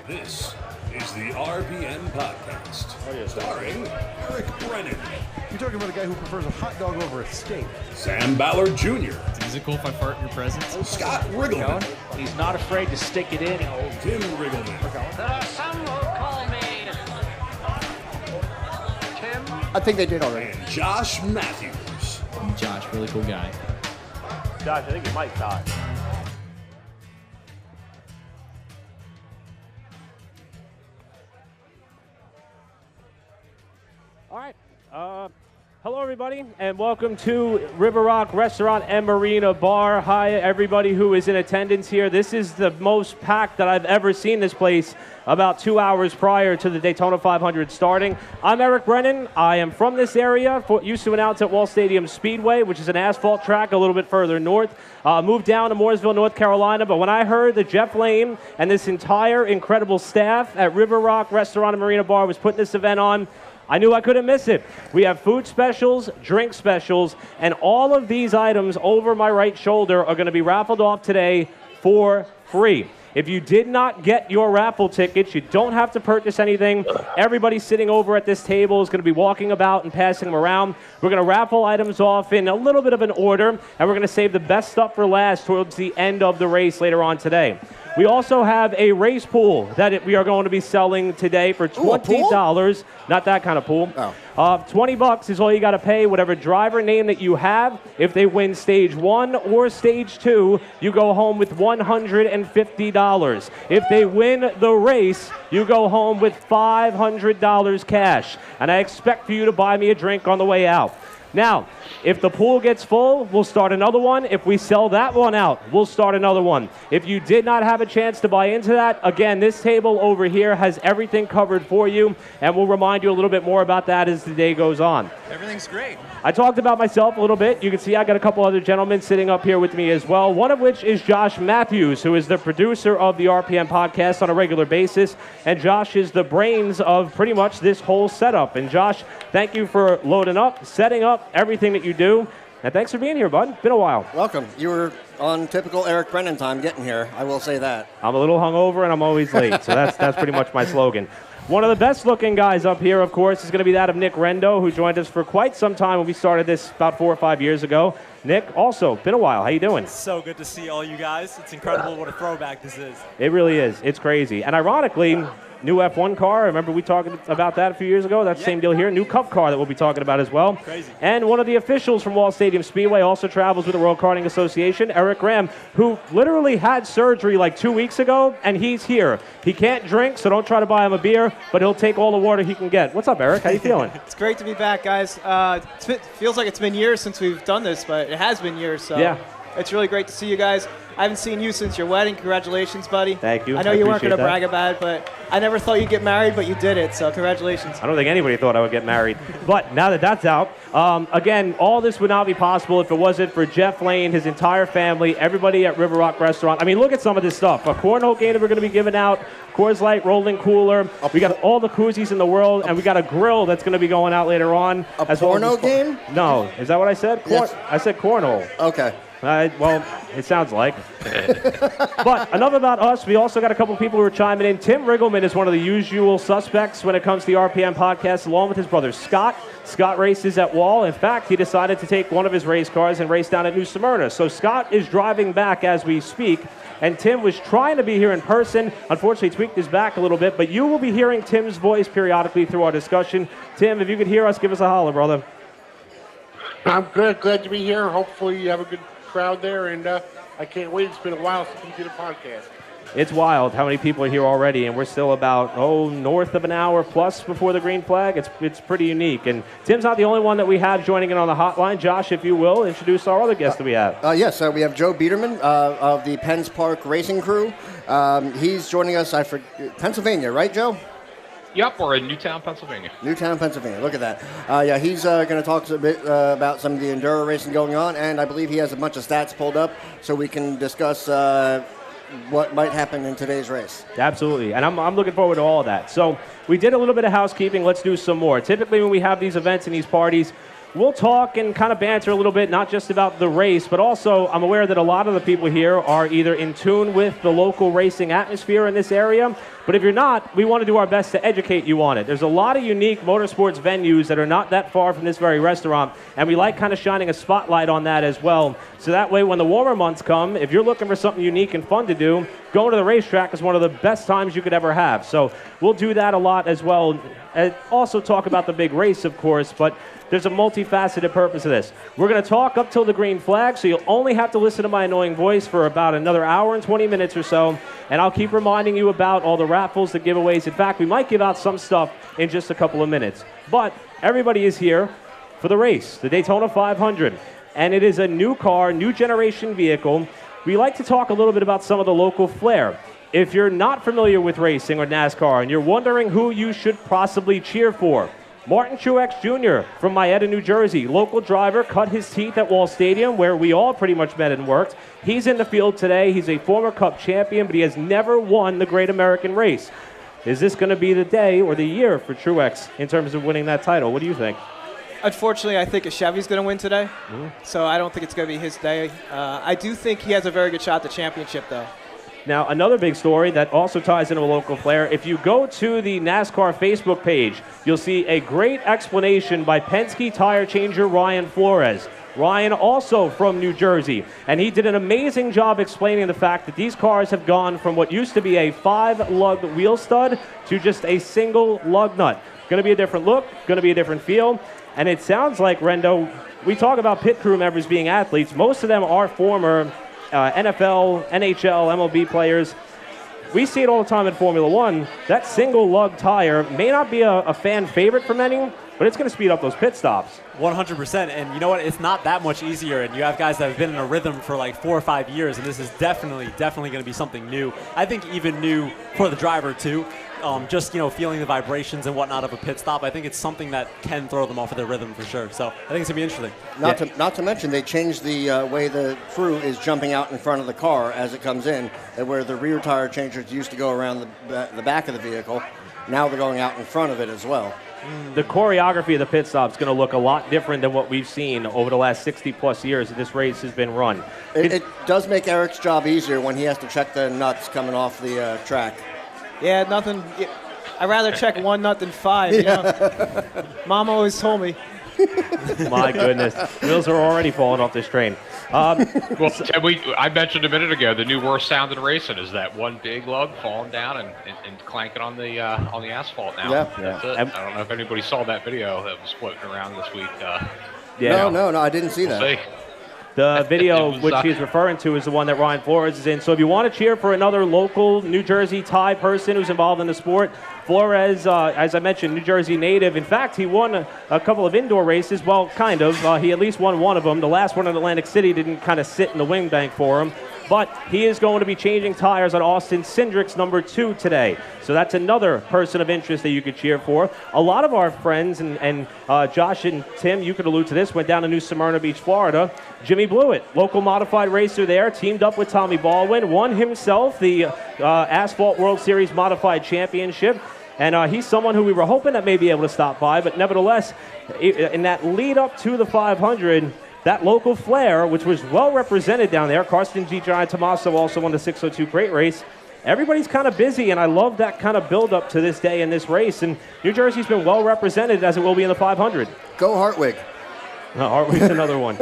This is the RPM Podcast, starring Eric Brennan. You're talking about a guy who prefers a hot dog over a steak. Sam Ballard Jr. Is it cool if I fart in your presence? Scott Riggleman. He's not afraid to stick it in. Tim Riggleman. There are some who call me Tim. I think they did already. And Josh Matthews. Josh, really cool guy. Josh, I think you might die. All right. Hello, everybody, and welcome to River Rock Restaurant and Marina Bar. Hi, everybody who is in attendance here. This is the most packed that I've ever seen this place about 2 hours prior to the Daytona 500 starting. I'm Eric Brennan. I am from this area. Used to announce at Wall Stadium Speedway, which is an asphalt track a little bit further north. Moved down to Mooresville, North Carolina. But when I heard that Jeff Lane and this entire incredible staff at River Rock Restaurant and Marina Bar was putting this event on, I knew I couldn't miss it. We have food specials, drink specials, and all of these items over my right shoulder are going to be raffled off today for free. If you did not get your raffle tickets, you don't have to purchase anything. Everybody sitting over at this table is going to be walking about and passing them around. We're going to raffle items off in a little bit of an order, and we're going to save the best stuff for last towards the end of the race later on today. We also have a race pool that we are going to be selling today for $20. Not that kind of pool. Oh. $20 is all you got to pay. Whatever driver name that you have, if they win stage 1 or stage 2, you go home with $150. If they win the race, you go home with $500 cash. And I expect for you to buy me a drink on the way out. Now, if the pool gets full, we'll start another one. If we sell that one out, we'll start another one. If you did not have a chance to buy into that, again, this table over here has everything covered for you, and we'll remind you a little bit more about that as the day goes on. Everything's great. I talked about myself a little bit. You can see I got a couple other gentlemen sitting up here with me as well, one of which is Josh Matthews, who is the producer of the RPM podcast on a regular basis, and Josh is the brains of pretty much this whole setup. And Josh, thank you for loading up, setting up everything that you do, and thanks for being here, bud. Been a while. Welcome. You were on typical Eric Brennan time getting here, I will say that. I'm a little hungover, and I'm always late, so that's pretty much my slogan. One of the best-looking guys up here, of course, is going to be that of Nick Rendo, who joined us for quite some time when we started this about 4 or 5 years ago. Nick, also, been a while. How you doing? So good to see all you guys. It's incredible what a throwback this is. It really is. It's crazy. And ironically, new F1 car. Remember we talked about that a few years ago? That's the same deal here. New Cup car that we'll be talking about as well. Crazy. And one of the officials from Wall Stadium Speedway also travels with the World Karting Association, Eric Graham, who literally had surgery like 2 weeks ago, and he's here. He can't drink, so don't try to buy him a beer, but he'll take all the water he can get. What's up, Eric? How you feeling? It's great to be back, guys. It feels like it's been years since we've done this, but it has been years, so yeah. It's really great to see you guys. I haven't seen you since your wedding. Congratulations, buddy. Thank you. I know you weren't appreciate going to that. brag about it, but I never thought you'd get married, but you did it, so congratulations. I don't think anybody thought I would get married. But now that that's out, again, all this would not be possible if it wasn't for Jeff Lane, his entire family, everybody at River Rock Restaurant. I mean, look at some of this stuff. A cornhole game that we're going to be giving out, Coors Light, rolling cooler. We got all the koozies in the world, and we got a grill that's going to be going out later on. A porno game? No. Is that what I said? Yes. I said cornhole. Okay. Well, it sounds like. But enough about us. We also got a couple people who are chiming in. Tim Riggleman is one of the usual suspects when it comes to the RPM podcast, along with his brother Scott. Scott races at Wall. In fact, he decided to take one of his race cars and race down at New Smyrna. So Scott is driving back as we speak. And Tim was trying to be here in person. Unfortunately, tweaked his back a little bit. But you will be hearing Tim's voice periodically through our discussion. Tim, if you could hear us, give us a holler, brother. I'm good. Glad to be here. Hopefully you have a good crowd there, and I can't wait. It's been a while since we did a podcast. It's wild how many people are here already, and we're still about, north of an hour plus before the green flag. It's pretty unique. And Tim's not the only one that we have joining in on the hotline. Josh, if you will, introduce our other guest that we have. Yes, we have Joe Biederman of the Penns Park Racing Crew. He's joining us, Pennsylvania, right, Joe? Yep, we're in Newtown, Pennsylvania. Newtown, Pennsylvania. Look at that. He's going to talk a bit about some of the enduro racing going on, and I believe he has a bunch of stats pulled up so we can discuss what might happen in today's race. Absolutely, and I'm looking forward to all of that. So we did a little bit of housekeeping. Let's do some more. Typically when we have these events and these parties, we'll talk and kind of banter a little bit, not just about the race, but also I'm aware that a lot of the people here are either in tune with the local racing atmosphere in this area, but if you're not, we want to do our best to educate you on it. There's a lot of unique motorsports venues that are not that far from this very restaurant, and we like kind of shining a spotlight on that as well. So that way, when the warmer months come, if you're looking for something unique and fun to do, going to the racetrack is one of the best times you could ever have. So we'll do that a lot as well. And also talk about the big race, of course, but there's a multifaceted purpose of this. We're going to talk up till the green flag, so you'll only have to listen to my annoying voice for about another hour and 20 minutes or so, and I'll keep reminding you about all the raffles, the giveaways. In fact, we might give out some stuff in just a couple of minutes. But everybody is here for the race, the Daytona 500, and it is a new car, new generation vehicle. We like to talk a little bit about some of the local flair. If you're not familiar with racing or NASCAR and you're wondering who you should possibly cheer for, Martin Truex Jr. from Marietta, New Jersey, local driver, cut his teeth at Wall Stadium, where we all pretty much met and worked. He's in the field today. He's a former Cup champion, but he has never won the Great American Race. Is this going to be the day or the year for Truex in terms of winning that title? What do you think? Unfortunately, I think a Chevy's going to win today, so I don't think it's going to be his day. I do think he has a very good shot at the championship, though. Now, another big story that also ties into a local flair, if you go to the NASCAR Facebook page, you'll see a great explanation by Penske tire changer Ryan Flores. Ryan also from New Jersey, and he did an amazing job explaining the fact that these cars have gone from what used to be a 5-lug wheel stud to just a single lug nut. Going to be a different look, going to be a different feel, and it sounds like, Rendo, we talk about pit crew members being athletes. Most of them are former NFL, NHL, MLB players. We see it all the time in Formula One. That single lug tire may not be a fan favorite for many, but it's going to speed up those pit stops. 100%. And you know what? It's not that much easier. And you have guys that have been in a rhythm for like 4 or 5 years, and this is definitely going to be something new. I think even new for the driver too. Just, feeling the vibrations and whatnot of a pit stop. I think it's something that can throw them off of their rhythm for sure. So I think it's going to be interesting. Not to mention they changed the way the crew is jumping out in front of the car as it comes in, and where the rear tire changers used to go around the back of the vehicle. Now they're going out in front of it as well. The choreography of the pit stop is going to look a lot different than what we've seen over the last 60-plus years that this race has been run. It does make Eric's job easier when he has to check the nuts coming off the track. Yeah, nothing. I'd rather check one nut than 5. You know? Mom always told me. My goodness. Wheels are already falling off this train. Well, I mentioned a minute ago the new worst sound in racing is that one big lug falling down and clanking on the asphalt now. Yeah. That's it. I don't know if anybody saw that video that was floating around this week. No, I didn't see that. See. The video which he's referring to is the one that Ryan Flores is in. So if you want to cheer for another local New Jersey tie person who's involved in the sport, Flores, as I mentioned, New Jersey native. In fact, he won a couple of indoor races. Well, kind of. He at least won one of them. The last one in Atlantic City didn't kind of sit in the wing bank for him. But he is going to be changing tires on Austin Cindric's number 2 today. So that's another person of interest that you could cheer for. A lot of our friends, and Josh and Tim, you could allude to this, went down to New Smyrna Beach, Florida. Jimmy Blewett, local modified racer there, teamed up with Tommy Baldwin, won himself the Asphalt World Series Modified Championship. And he's someone who we were hoping that may be able to stop by. But nevertheless, in that lead up to the 500, that local flair, which was well represented down there, Karsten G. Giant Tommaso also won the 602 crate race. Everybody's kind of busy, and I love that kind of build-up to this day in this race. And New Jersey's been well represented, as it will be in the 500. Go Hartwig. Hartwig's another one.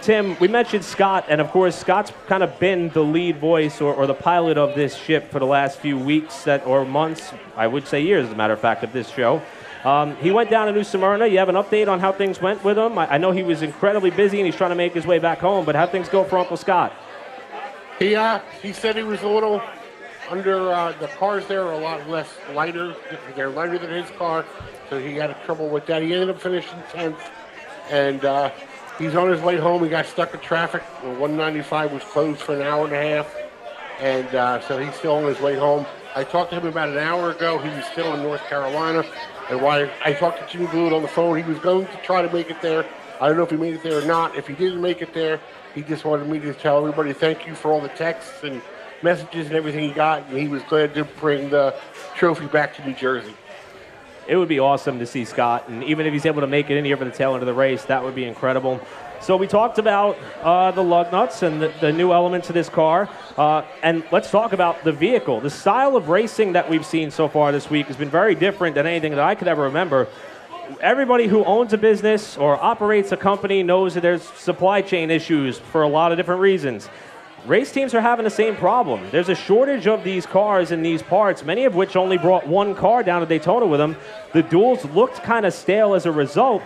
Tim, we mentioned Scott, and of course, Scott's kind of been the lead voice or the pilot of this ship for the last few weeks or months, I would say years, as a matter of fact, of this show. He went down to New Smyrna. You have an update on how things went with him? I know he was incredibly busy and he's trying to make his way back home, but how'd things go for Uncle Scott? He said he was a little under, the cars there are a lot less lighter. They're lighter than his car, so he had trouble with that. He ended up finishing 10th, and he's on his way home. He got stuck in traffic. 195 was closed for an hour and a half, and so he's still on his way home. I talked to him about an hour ago. He was still in North Carolina. And while I talked to Jimmy Blewett on the phone, he was going to try to make it there. I don't know if he made it there or not. If he didn't make it there, he just wanted me to tell everybody thank you for all the texts and messages and everything he got. And he was glad to bring the trophy back to New Jersey. it would be awesome to see Scott. And even if he's able to make it in here for the tail end of the race, that would be incredible. So we talked about the lug nuts and the new elements of this car. And let's talk about the vehicle. The style of racing that we've seen so far this week has been very different than anything that I could ever remember. Everybody who owns a business or operates a company knows that there's supply chain issues for a lot of different reasons. Race teams are having the same problem. There's a shortage of these cars and these parts, many of which only brought one car down to Daytona with them. The duels looked kind of stale as a result,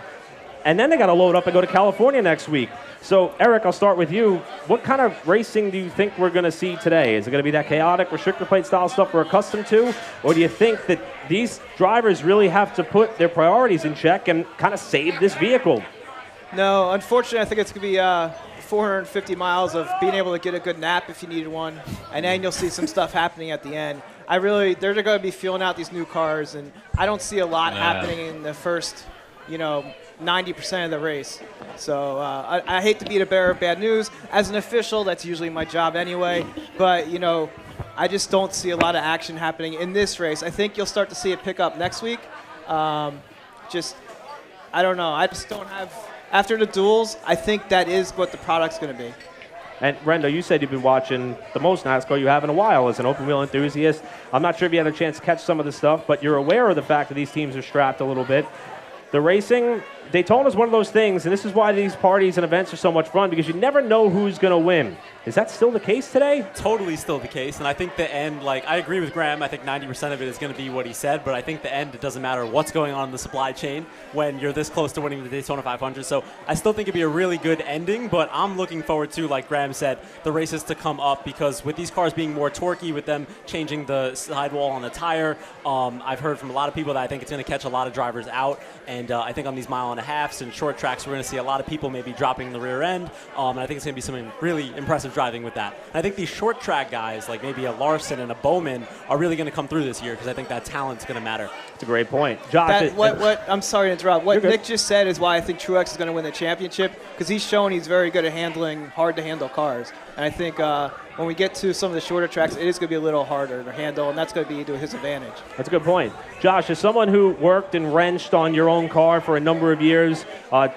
and then they got to load up and go to California next week. So, Eric, I'll start with you. What kind of racing do you think we're going to see today? Is it going to be that chaotic restrictor plate style stuff we're accustomed to? Or do you think that these drivers really have to put their priorities in check and kind of save this vehicle? No, unfortunately, I think it's going to be 450 miles of being able to get a good nap if you needed one, and then you'll see some stuff happening at the end. They're going to be feeling out these new cars, and I don't see a lot happening in the first, 90% of the race. So I hate to be the bearer of bad news. As an official, that's usually my job anyway. But, I just don't see a lot of action happening in this race. I think you'll start to see it pick up next week. I don't know. I just don't have – after the duels, I think that is what the product's going to be. And, Rendo, you said you've been watching the most NASCAR you have in a while as an open-wheel enthusiast. I'm not sure if you had a chance to catch some of the stuff, but you're aware of the fact that these teams are strapped a little bit. The racing, Daytona is one of those things, and this is why these parties and events are so much fun, because you never know who's going to win. Is that still the case today? Totally still the case, and I think the end, I agree with Graham. I think 90% of it is going to be what he said, but I think the end, it doesn't matter what's going on in the supply chain when you're this close to winning the Daytona 500. So I still think it'd be a really good ending, but I'm looking forward to, like Graham said, the races to come up, because with these cars being more torquey, with them changing the sidewall on the tire, I've heard from a lot of people that I think it's going to catch a lot of drivers out, and I think on these mile-and-a-halves and short tracks, we're going to see a lot of people maybe dropping the rear end, and I think it's going to be some really impressive driving with that. And I think these short track guys, like maybe a Larson and a Bowman, are really going to come through this year, because I think that talent's going to matter. That's a great point. Josh, I'm sorry to interrupt. What Nick just said is why I think Truex is going to win the championship, because he's shown he's very good at handling hard-to-handle cars. And I think when we get to some of the shorter tracks, it is going to be a little harder to handle, and that's going to be to his advantage. That's a good point. Josh, as someone who worked and wrenched on your own car for a number of years,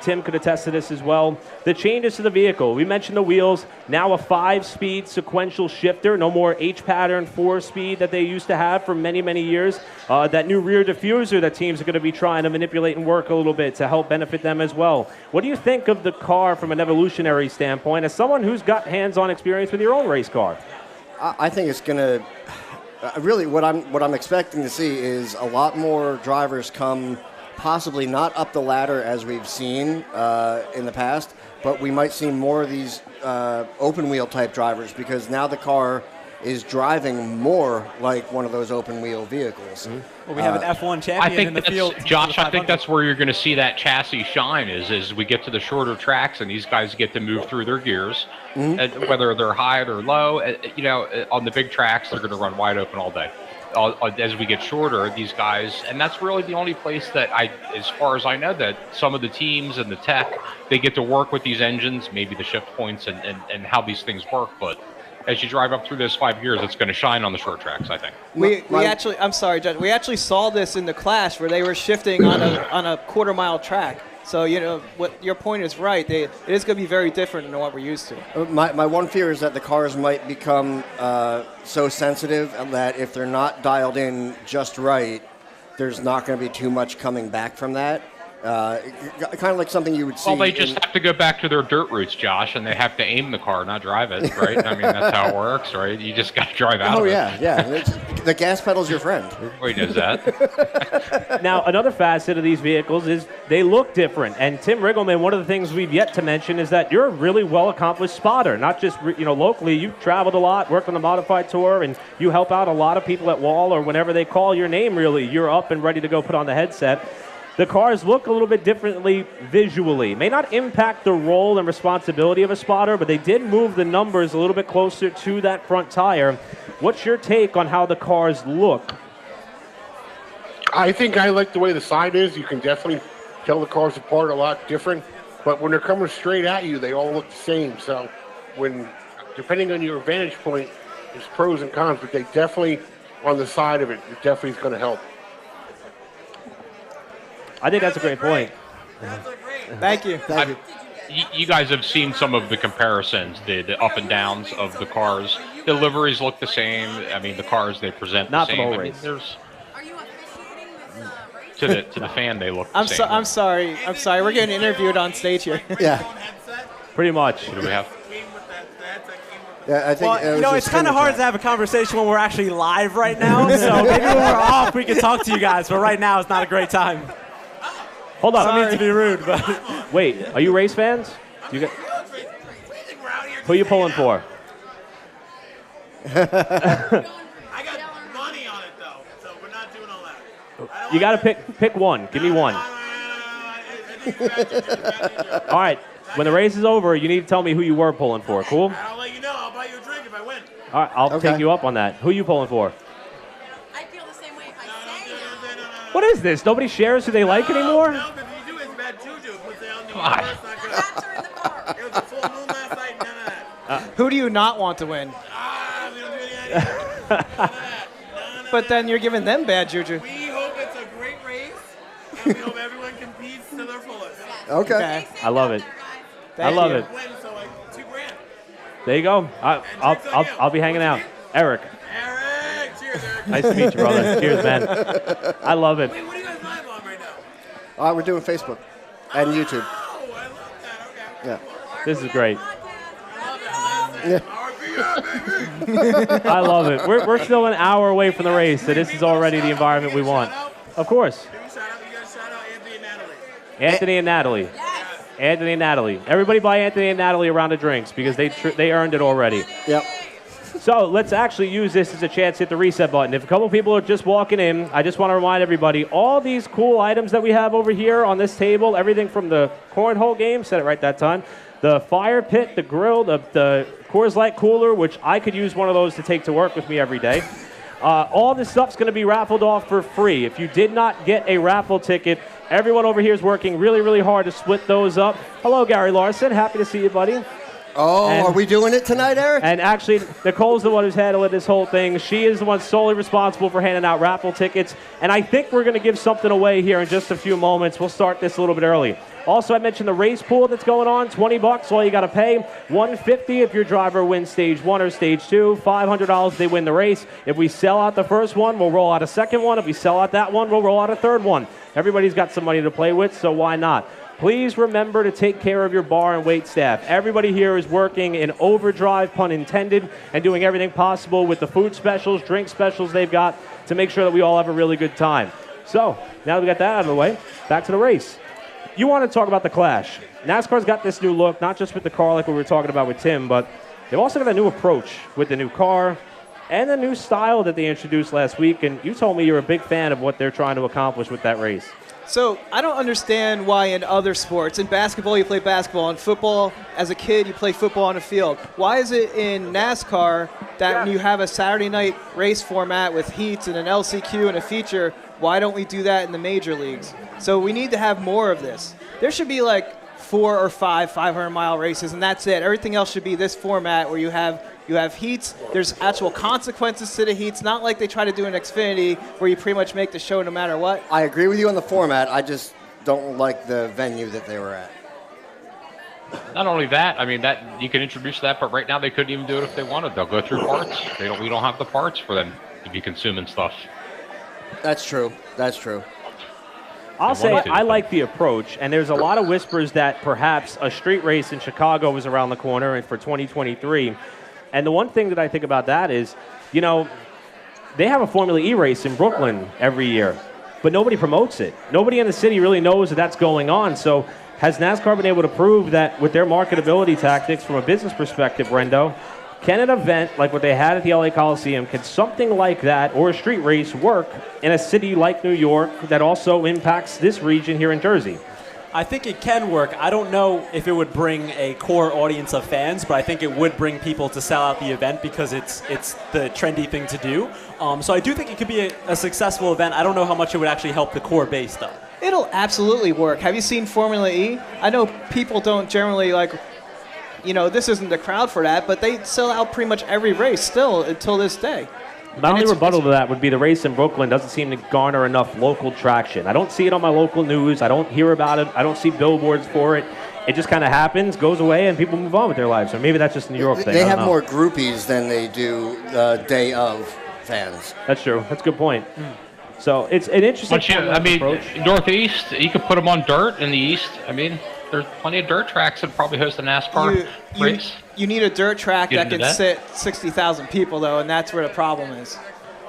Tim could attest to this as well, the changes to the vehicle. We mentioned the wheels, now a 5-speed sequential shifter, no more H-pattern 4-speed that they used to have for many, many years. That new rear diffuser that teams are going to be trying to manipulate and work a little bit to help benefit them as well. What do you think of the car from an evolutionary standpoint, as someone who's got hands-on experience with your own race car? I think it's going to really what I'm expecting to see is a lot more drivers come, possibly not up the ladder as we've seen in the past, but we might see more of these open wheel type drivers, because now the car is driving more like one of those open wheel vehicles. Mm-hmm. Well, we have an F1 champion in the field. Josh, I think that's where you're going to see that chassis shine is we get to the shorter tracks and these guys get to move through their gears, and whether they're high or low. On the big tracks, they're going to run wide open all day. As we get shorter, these guys, and that's really the only place that as far as I know, that some of the teams and the tech, they get to work with these engines, maybe the shift points and how these things work, but as you drive up through those 5 years, it's going to shine on the short tracks, I think. I'm sorry, Judge. We actually saw this in the Clash where they were shifting on a quarter-mile track. So, what your point is right. It is going to be very different than what we're used to. My one fear is that the cars might become so sensitive that if they're not dialed in just right, there's not going to be too much coming back from that. Kind of like something you would see. Well, they just have to go back to their dirt roots, Josh, and they have to aim the car, not drive it, right? I mean, that's how it works, right? You just got to drive out of it. Oh, yeah. The gas pedal's your friend. Everybody knows that. Now, another facet of these vehicles is they look different. And Tim Riggleman, one of the things we've yet to mention is that you're a really well-accomplished spotter. Not just locally, you've traveled a lot, worked on the modified tour, and you help out a lot of people at Wall, or whenever they call your name, really, you're up and ready to go put on the headset. The cars look a little bit differently visually. May not impact the role and responsibility of a spotter, but they did move the numbers a little bit closer to that front tire. What's your take on how the cars look? I think I like the way the side is. You can definitely tell the cars apart a lot different. But when they're coming straight at you, they all look the same. So depending on your vantage point, there's pros and cons, but they definitely, on the side of it, definitely is going to help. I think that's a great point. Thank you. Thank you. You guys have seen some of the comparisons, the up and downs of the cars. The liveries look the same. I mean, the cars they present Not the for the same. whole I mean, race. there's Are you officiating this race? to the fan they look the same. I'm sorry. We're getting interviewed on stage here. Yeah. Pretty much. What do we have? Yeah, I think. Well, you know, it's kind of hard to have a conversation when we're actually live right now. So maybe when we're off, we can talk to you guys. But right now, it's not a great time. Hold on. I don't mean to be rude, but Wait, are you race fans? You got, who are you pulling for? I got money on it though, so we're not doing all that. You got to pick one. Give me one. All right. When the race is over, you need to tell me who you were pulling for. Cool? I'll let you know. I'll buy you a drink if I win. All right. I'll Okay. take you up on that. Who are you pulling for? I feel the same way if I say no. What is this? Nobody shares who they like anymore? No, because if you do, it's bad juju. Put they on the Come on. universe, not good. Cats are in the car. It was a full moon last night, none of that. Who do you not want to win? We don't do any idea. But then you're giving them bad juju. We hope it's a great race, and we hope everyone competes to their fullest. Okay. I love it. Thank love you. it. Win, so like $2,000. There you go. I'll be hanging out. Eric, Eric, cheers, Eric. nice to meet you, brother. Cheers, man. I love it. Wait, what are you guys live on right now? We're doing Facebook and YouTube. Oh, I love that. Okay. Yeah. This is great. Yeah. I love it. We're still an hour away from the race, so this is already the environment we want. Of course. You guys shout out Anthony and Natalie. Anthony and Natalie. Anthony and Natalie. Everybody buy Anthony and Natalie a round of drinks because they earned it already. Yep. So let's actually use this as a chance to hit the reset button. If a couple people are just walking in, I just want to remind everybody, all these cool items that we have over here on this table, everything from the cornhole game, said it right that time, the fire pit, the grill, the Coors Light cooler, which I could use one of those to take to work with me every day. All this stuff's going to be raffled off for free. If you did not get a raffle ticket, everyone over here is working really, really hard to split those up. Hello, Gary Larson. Happy to see you, buddy. Oh, are we doing it tonight, Eric? And actually, Nicole's the one who's handling this whole thing. She is the one solely responsible for handing out raffle tickets. And I think we're going to give something away here in just a few moments. We'll start this a little bit early. Also, I mentioned the race pool that's going on. $20, all you got to pay. $150 if your driver wins stage 1 or stage 2. $500 if they win the race. If we sell out the first one, we'll roll out a second one. If we sell out that one, we'll roll out a third one. Everybody's got some money to play with, so why not? Please remember to take care of your bar and wait staff. Everybody here is working in overdrive, pun intended, and doing everything possible with the food specials, drink specials they've got to make sure that we all have a really good time. So, now that we got that out of the way, back to the race. You want to talk about the Clash. NASCAR's got this new look, not just with the car like we were talking about with Tim, but they've also got a new approach with the new car and the new style that they introduced last week, and you told me you're a big fan of what they're trying to accomplish with that race. So I don't understand why in other sports, in basketball you play basketball, in football as a kid you play football on a field. Why is it in NASCAR that when you have a Saturday night race format with heats and an LCQ and a feature, why don't we do that in the major leagues? So we need to have more of this. There should be like 4 or 5 500-mile races, and that's it. Everything else should be this format where you have heats. There's actual consequences to the heats, not like they try to do in Xfinity where you pretty much make the show no matter what. I agree with you on the format. I just don't like the venue that they were at. Not only that, I mean that you can introduce that, but right now they couldn't even do it if they wanted. They'll go through parts. We don't have the parts for them to be consuming stuff. That's true. That's true. I'll say I like the approach, and there's a lot of whispers that perhaps a street race in Chicago is around the corner and for 2023. And the one thing that I think about that is, you know, they have a Formula E race in Brooklyn every year, but nobody promotes it. Nobody in the city really knows that that's going on. So has NASCAR been able to prove that with their marketability tactics from a business perspective, Rendo, can an event like what they had at the LA Coliseum, can something like that or a street race work in a city like New York that also impacts this region here in Jersey? I think it can work. I don't know if it would bring a core audience of fans, but I think it would bring people to sell out the event because it's the trendy thing to do. So I do think it could be a successful event. I don't know how much it would actually help the core base, though. It'll absolutely work. Have you seen Formula E? I know people don't generally like, you know, this isn't the crowd for that, but they sell out pretty much every race still until this day. My only rebuttal to that would be the race in Brooklyn doesn't seem to garner enough local traction. I don't see it on my local news. I don't hear about it. I don't see billboards for it. It just kind of happens, goes away, and people move on with their lives. Or maybe that's just a New York thing. They have more groupies than they do day of fans. That's true. That's a good point. So it's an interesting approach. Northeast, you could put them on dirt in the East. I mean, there's plenty of dirt tracks that probably host a NASCAR race. You need a dirt track that can sit 60,000 people, though, and that's where the problem is.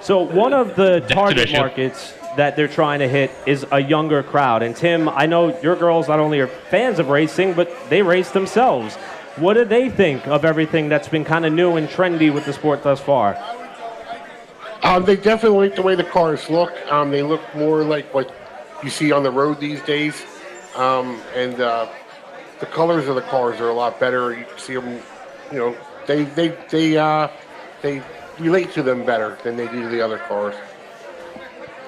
So one of the target markets that they're trying to hit is a younger crowd. And Tim, I know your girls not only are fans of racing, but they race themselves. What do they think of everything that's been kind of new and trendy with the sport thus far? They definitely like the way the cars look. They look more like what you see on the road these days. And the colors of the cars are a lot better. You see them, they relate to them better than they do to the other cars.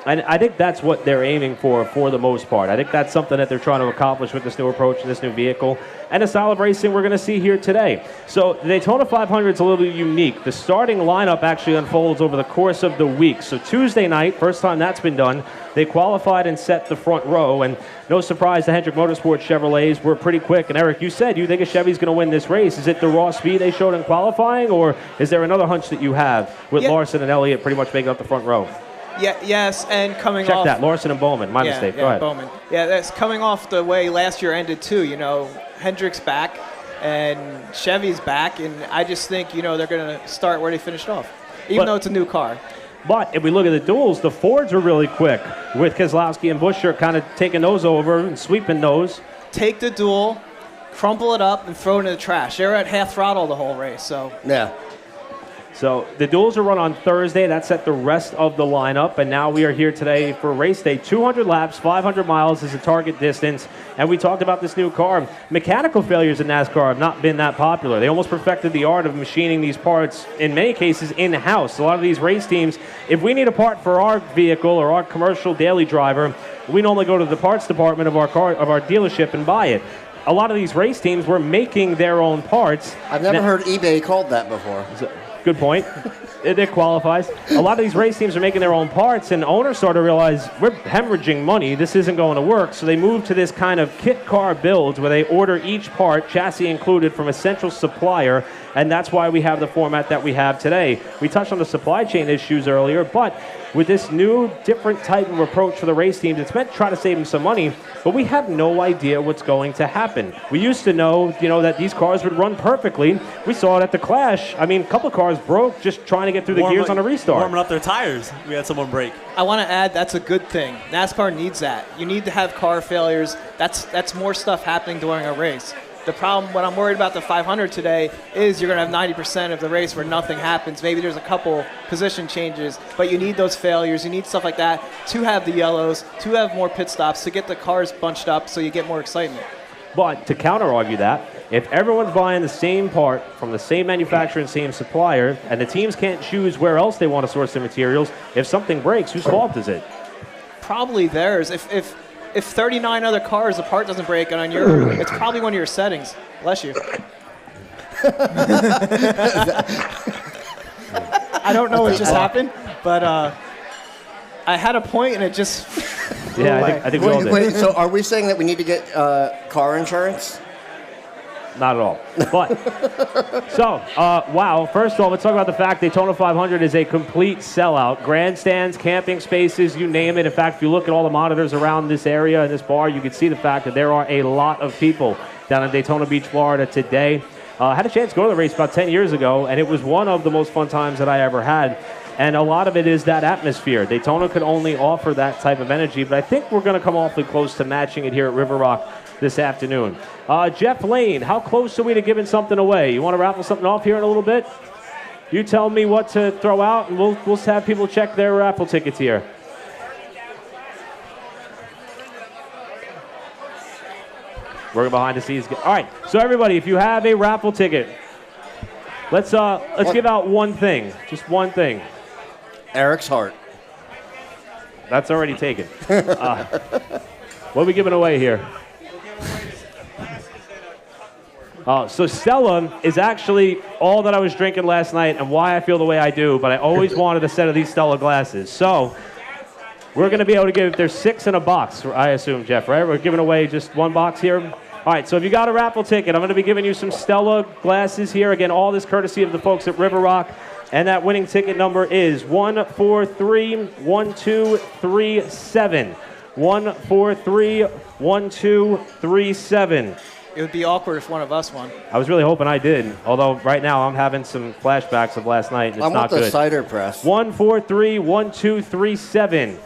And I think that's what they're aiming for the most part. I think that's something that they're trying to accomplish with this new approach and this new vehicle and the style of racing we're going to see here today. So the Daytona 500 is a little unique. The starting lineup actually unfolds over the course of the week. So Tuesday night, first time that's been done, they qualified and set the front row. And no surprise, the Hendrick Motorsports Chevrolets were pretty quick. And Eric, you said you think a Chevy's going to win this race. Is it the raw speed they showed in qualifying, or is there another hunch that you have with Larson and Elliott pretty much making up the front row? Yes, and coming off... Check that, Larson and Bowman. My mistake. Go ahead. Bowman. Yeah, that's coming off the way last year ended, too. Hendrick's back and Chevy's back, and I just think, they're going to start where they finished off, even though it's a new car. But if we look at the duels, the Fords were really quick, with Keselowski and Buescher kind of taking those over and sweeping those. Take the duel, crumple it up, and throw it in the trash. They were at half throttle the whole race, so... Yeah. So the duels are run on Thursday. That set the rest of the lineup. And now we are here today for race day. 200 laps, 500 miles is the target distance. And we talked about this new car. Mechanical failures in NASCAR have not been that popular. They almost perfected the art of machining these parts, in many cases, in-house. A lot of these race teams, if we need a part for our vehicle or our commercial daily driver, we normally go to the parts department of our dealership and buy it. A lot of these race teams were making their own parts. I've never heard eBay called that before. Good point. It qualifies. A lot of these race teams are making their own parts, and owners start to realize we're hemorrhaging money. This isn't going to work. So they move to this kind of kit car builds where they order each part, chassis included, from a central supplier, and that's why we have the format that we have today. We touched on the supply chain issues earlier, but with this new, different type of approach for the race teams, it's meant to try to save them some money, but we have no idea what's going to happen. We used to know, that these cars would run perfectly. We saw it at the Clash. I mean, a couple of cars broke just trying to get through the gears on a restart. Warming up their tires. We had someone break. I want to add, that's a good thing. NASCAR needs that. You need to have car failures. That's more stuff happening during a race. The problem, what I'm worried about the 500 today, is you're going to have 90% of the race where nothing happens. Maybe there's a couple position changes, but you need those failures. You need stuff like that to have the yellows, to have more pit stops, to get the cars bunched up so you get more excitement. But to counter-argue that, if everyone's buying the same part from the same manufacturer and same supplier, and the teams can't choose where else they want to source their materials, if something breaks, whose fault is it? Probably theirs. If 39 other cars, the part doesn't break on your, it's probably one of your settings. Bless you. I don't know what just happened, but I had a point and it just. Yeah, I think we all did. Wait, so are we saying that we need to get car insurance? Not at all. But, wow. First of all, let's talk about the fact Daytona 500 is a complete sellout. Grandstands, camping spaces, you name it. In fact, if you look at all the monitors around this area and this bar, you can see the fact that there are a lot of people down in Daytona Beach, Florida today. I had a chance to go to the race about 10 years ago, and it was one of the most fun times that I ever had. And a lot of it is that atmosphere. Daytona could only offer that type of energy, but I think we're going to come awfully close to matching it here at River Rock this afternoon. Jeff Lane, how close are we to giving something away? You want to raffle something off here in a little bit? You tell me what to throw out, and we'll have people check their raffle tickets here. Working behind the scenes. All right, so everybody, if you have a raffle ticket, let's give out one thing, just one thing. Eric's heart. That's already taken. What are we giving away here? So Stella is actually all that I was drinking last night and why I feel the way I do, but I always wanted a set of these Stella glasses. So we're going to be able to give, there's 6 in a box, I assume, Jeff, right? We're giving away just 1 box here. All right, so if you got a raffle ticket, I'm going to be giving you some Stella glasses here. Again, all this courtesy of the folks at River Rock. And that winning ticket number is 1431237. 1431237. It would be awkward if one of us won. I was really hoping I did, although right now I'm having some flashbacks of last night, and it's not good. I want the cider press. 1431237.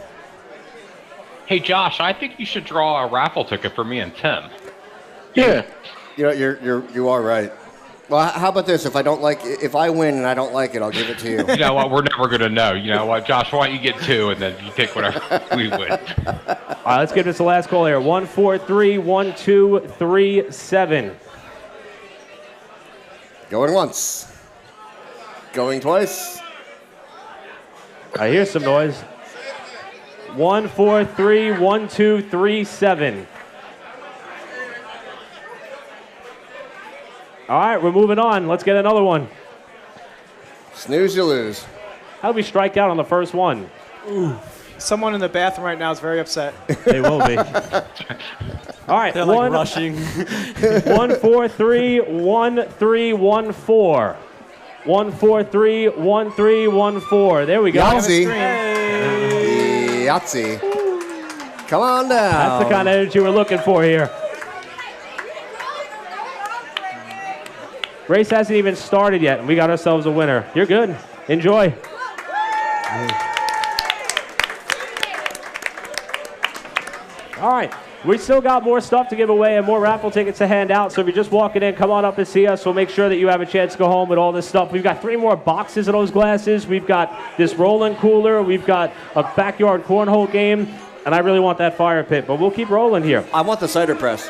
Hey, Josh, I think you should draw a raffle ticket for me and Tim. Yeah. You know, you are right. Well, how about this? If I win and I don't like it, I'll give it to you. You know what? We're never going to know. You know what, Josh? Why don't you get 2 and then you take whatever we win? All right, let's give this the last call here. 1431237. Going once. Going twice. I hear some noise. 1431237. All right, we're moving on. Let's get another one. Snooze, you lose. How did we strike out on the first one? Ooh. Someone in the bathroom right now is very upset. They will be. All right, they're like rushing. 1431314. 1431314. There we go. Yahtzee. Hey. Yahtzee. Come on down. That's the kind of energy we're looking for here. Race hasn't even started yet, and we got ourselves a winner. You're good. Enjoy. All right. We still got more stuff to give away and more raffle tickets to hand out. So if you're just walking in, come on up and see us. We'll make sure that you have a chance to go home with all this stuff. We've got 3 more boxes of those glasses. We've got this rolling cooler. We've got a backyard cornhole game. And I really want that fire pit, but we'll keep rolling here. I want the cider press.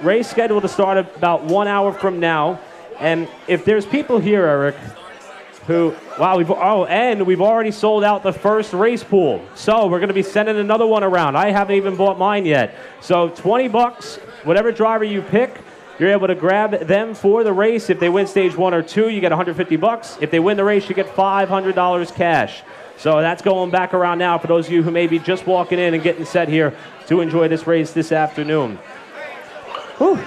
Race scheduled to start about 1 hour from now. And if there's people here, Eric, who, wow, we've already sold out the first race pool. So we're going to be sending another one around. I haven't even bought mine yet. So $20, whatever driver you pick, you're able to grab them for the race. If they win stage 1 or 2, you get $150. If they win the race, you get $500 cash. So that's going back around now for those of you who may be just walking in and getting set here to enjoy this race this afternoon. Whew,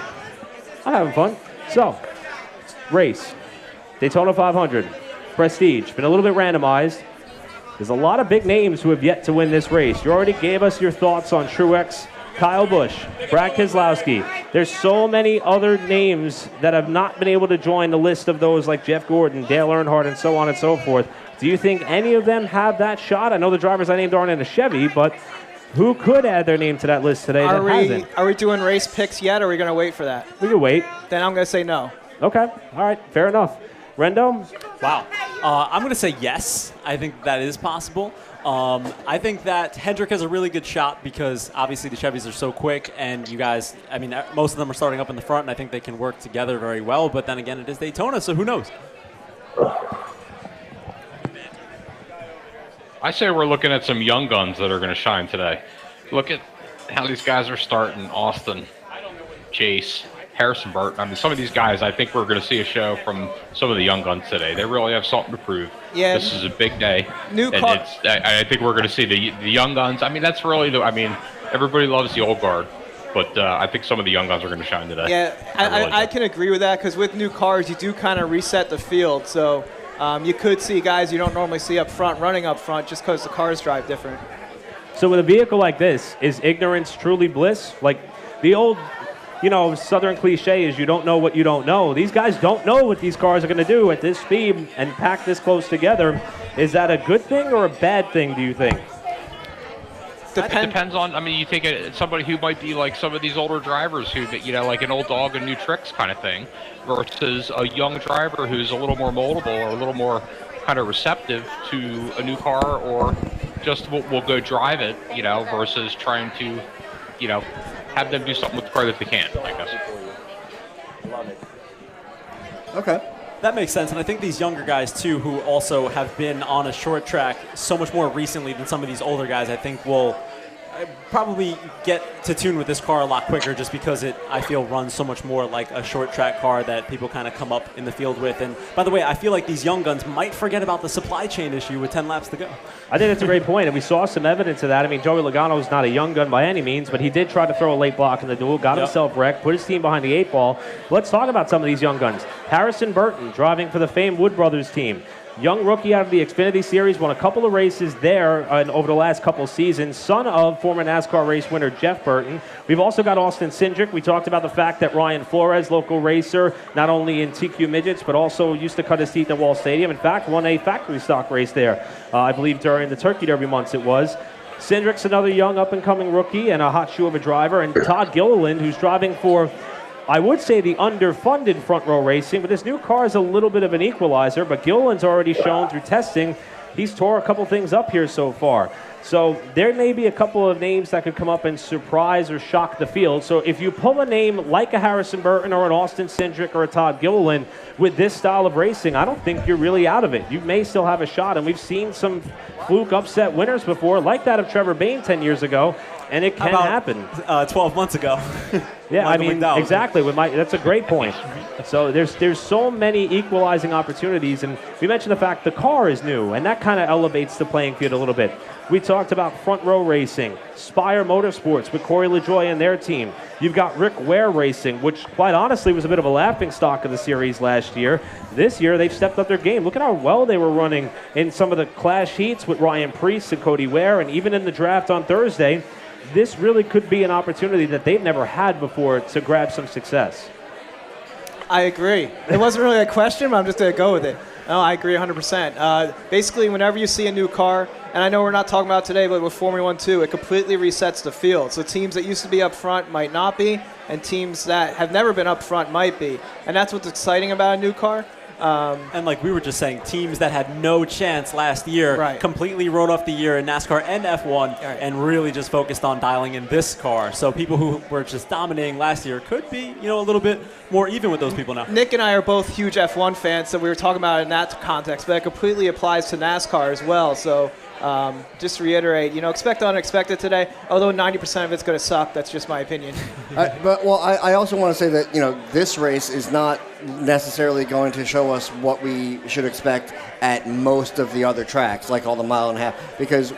I'm having fun. So, race, Daytona 500, Prestige, been a little bit randomized. There's a lot of big names who have yet to win this race. You already gave us your thoughts on Truex, Kyle Busch, Brad Keselowski. There's so many other names that have not been able to join the list of those like Jeff Gordon, Dale Earnhardt, and so on and so forth. Do you think any of them have that shot? I know the drivers I named aren't in a Chevy, but who could add their name to that list today that hasn't? Are we doing race picks yet, or are we going to wait for that? We can wait. Then I'm going to say no. Okay. All right. Fair enough. Rendo? Wow. I'm going to say yes. I think that is possible. I think that Hendrick has a really good shot because obviously the Chevys are so quick, and you guys, I mean, most of them are starting up in the front, and I think they can work together very well. But then again, it is Daytona, so who knows? I say we're looking at some young guns that are going to shine today. Look at how these guys are starting. Austin, Chase, Harrison Burton. I mean, some of these guys, I think we're going to see a show from some of the young guns today. They really have something to prove. Yeah. This is a big day. I think we're going to see the young guns. I mean, that's really everybody loves the old guard. But I think some of the young guns are going to shine today. Yeah, I can agree with that because with new cars, you do kind of reset the field. So you could see guys you don't normally see up front running up front just because the cars drive different. So with a vehicle like this, is ignorance truly bliss? Like the old, Southern cliche is you don't know what you don't know. These guys don't know what these cars are going to do at this speed and packed this close together. Is that a good thing or a bad thing, do you think? It depends on, you take somebody who might be like some of these older drivers who, like an old dog and new tricks kind of thing, versus a young driver who's a little more moldable or a little more kind of receptive to a new car or just will go drive it, versus trying to, have them do something with the car that they can't, I guess. Okay. That makes sense, and I think these younger guys, too, who also have been on a short track so much more recently than some of these older guys, I think will probably get to tune with this car a lot quicker just because I feel, runs so much more like a short track car that people kind of come up in the field with. And by the way, I feel like these young guns might forget about the supply chain issue with 10 laps to go. I think that's a great point, and we saw some evidence of that. I mean, Joey Logano's not a young gun by any means, but he did try to throw a late block in the duel, got himself wrecked, put his team behind the 8 ball. Let's talk about some of these young guns. Harrison Burton, driving for the famed Wood Brothers team. Young rookie out of the Xfinity Series, won a couple of races there over the last couple of seasons. Son of former NASCAR race winner Jeff Burton. We've also got Austin Cindric. We talked about the fact that Ryan Flores, local racer, not only in TQ Midgets, but also used to cut his teeth at Wall Stadium. In fact, won a factory stock race there, I believe during the Turkey Derby months it was. Cindric's another young up-and-coming rookie and a hot shoe of a driver. And Todd Gilliland, who's driving for, I would say, the underfunded Front Row Racing, but this new car is a little bit of an equalizer, but Gilliland's already shown through testing he's tore a couple things up here so far. So there may be a couple of names that could come up and surprise or shock the field. So if you pull a name like a Harrison Burton or an Austin Cindric or a Todd Gilliland with this style of racing, I don't think you're really out of it. You may still have a shot, and we've seen some fluke upset winners before, like that of Trevor Bayne 10 years ago, and it can happen. 12 months ago. Yeah, I mean, exactly. That's a great point. So there's so many equalizing opportunities, and we mentioned the fact the car is new, and that kind of elevates the playing field a little bit. We talked about Front Row Racing, Spire Motorsports with Corey LaJoie and their team. You've got Rick Ware Racing, which quite honestly was a bit of a laughing stock of the series last year. This year, they've stepped up their game. Look at how well they were running in some of the clash heats with Ryan Preece and Cody Ware, and even in the draft on Thursday. This really could be an opportunity that they've never had before to grab some success. I agree. It wasn't really a question, but I'm just going to go with it. No, I agree 100%. Basically, whenever you see a new car, and I know we're not talking about today, but with Formula 1 too, it completely resets the field. So teams that used to be up front might not be, and teams that have never been up front might be. And that's what's exciting about a new car. And like we were just saying, teams that had no chance last year completely wrote off the year in NASCAR and F1 and really just focused on dialing in this car. So people who were just dominating last year could be, a little bit more even with those people now. Nick and I are both huge F1 fans, so we were talking about it in that context, but it completely applies to NASCAR as well. So just to reiterate, expect the unexpected today, although 90% of it's going to suck. That's just my opinion. I also want to say that, this race is not necessarily going to show us what we should expect at most of the other tracks, like all the mile and a half, because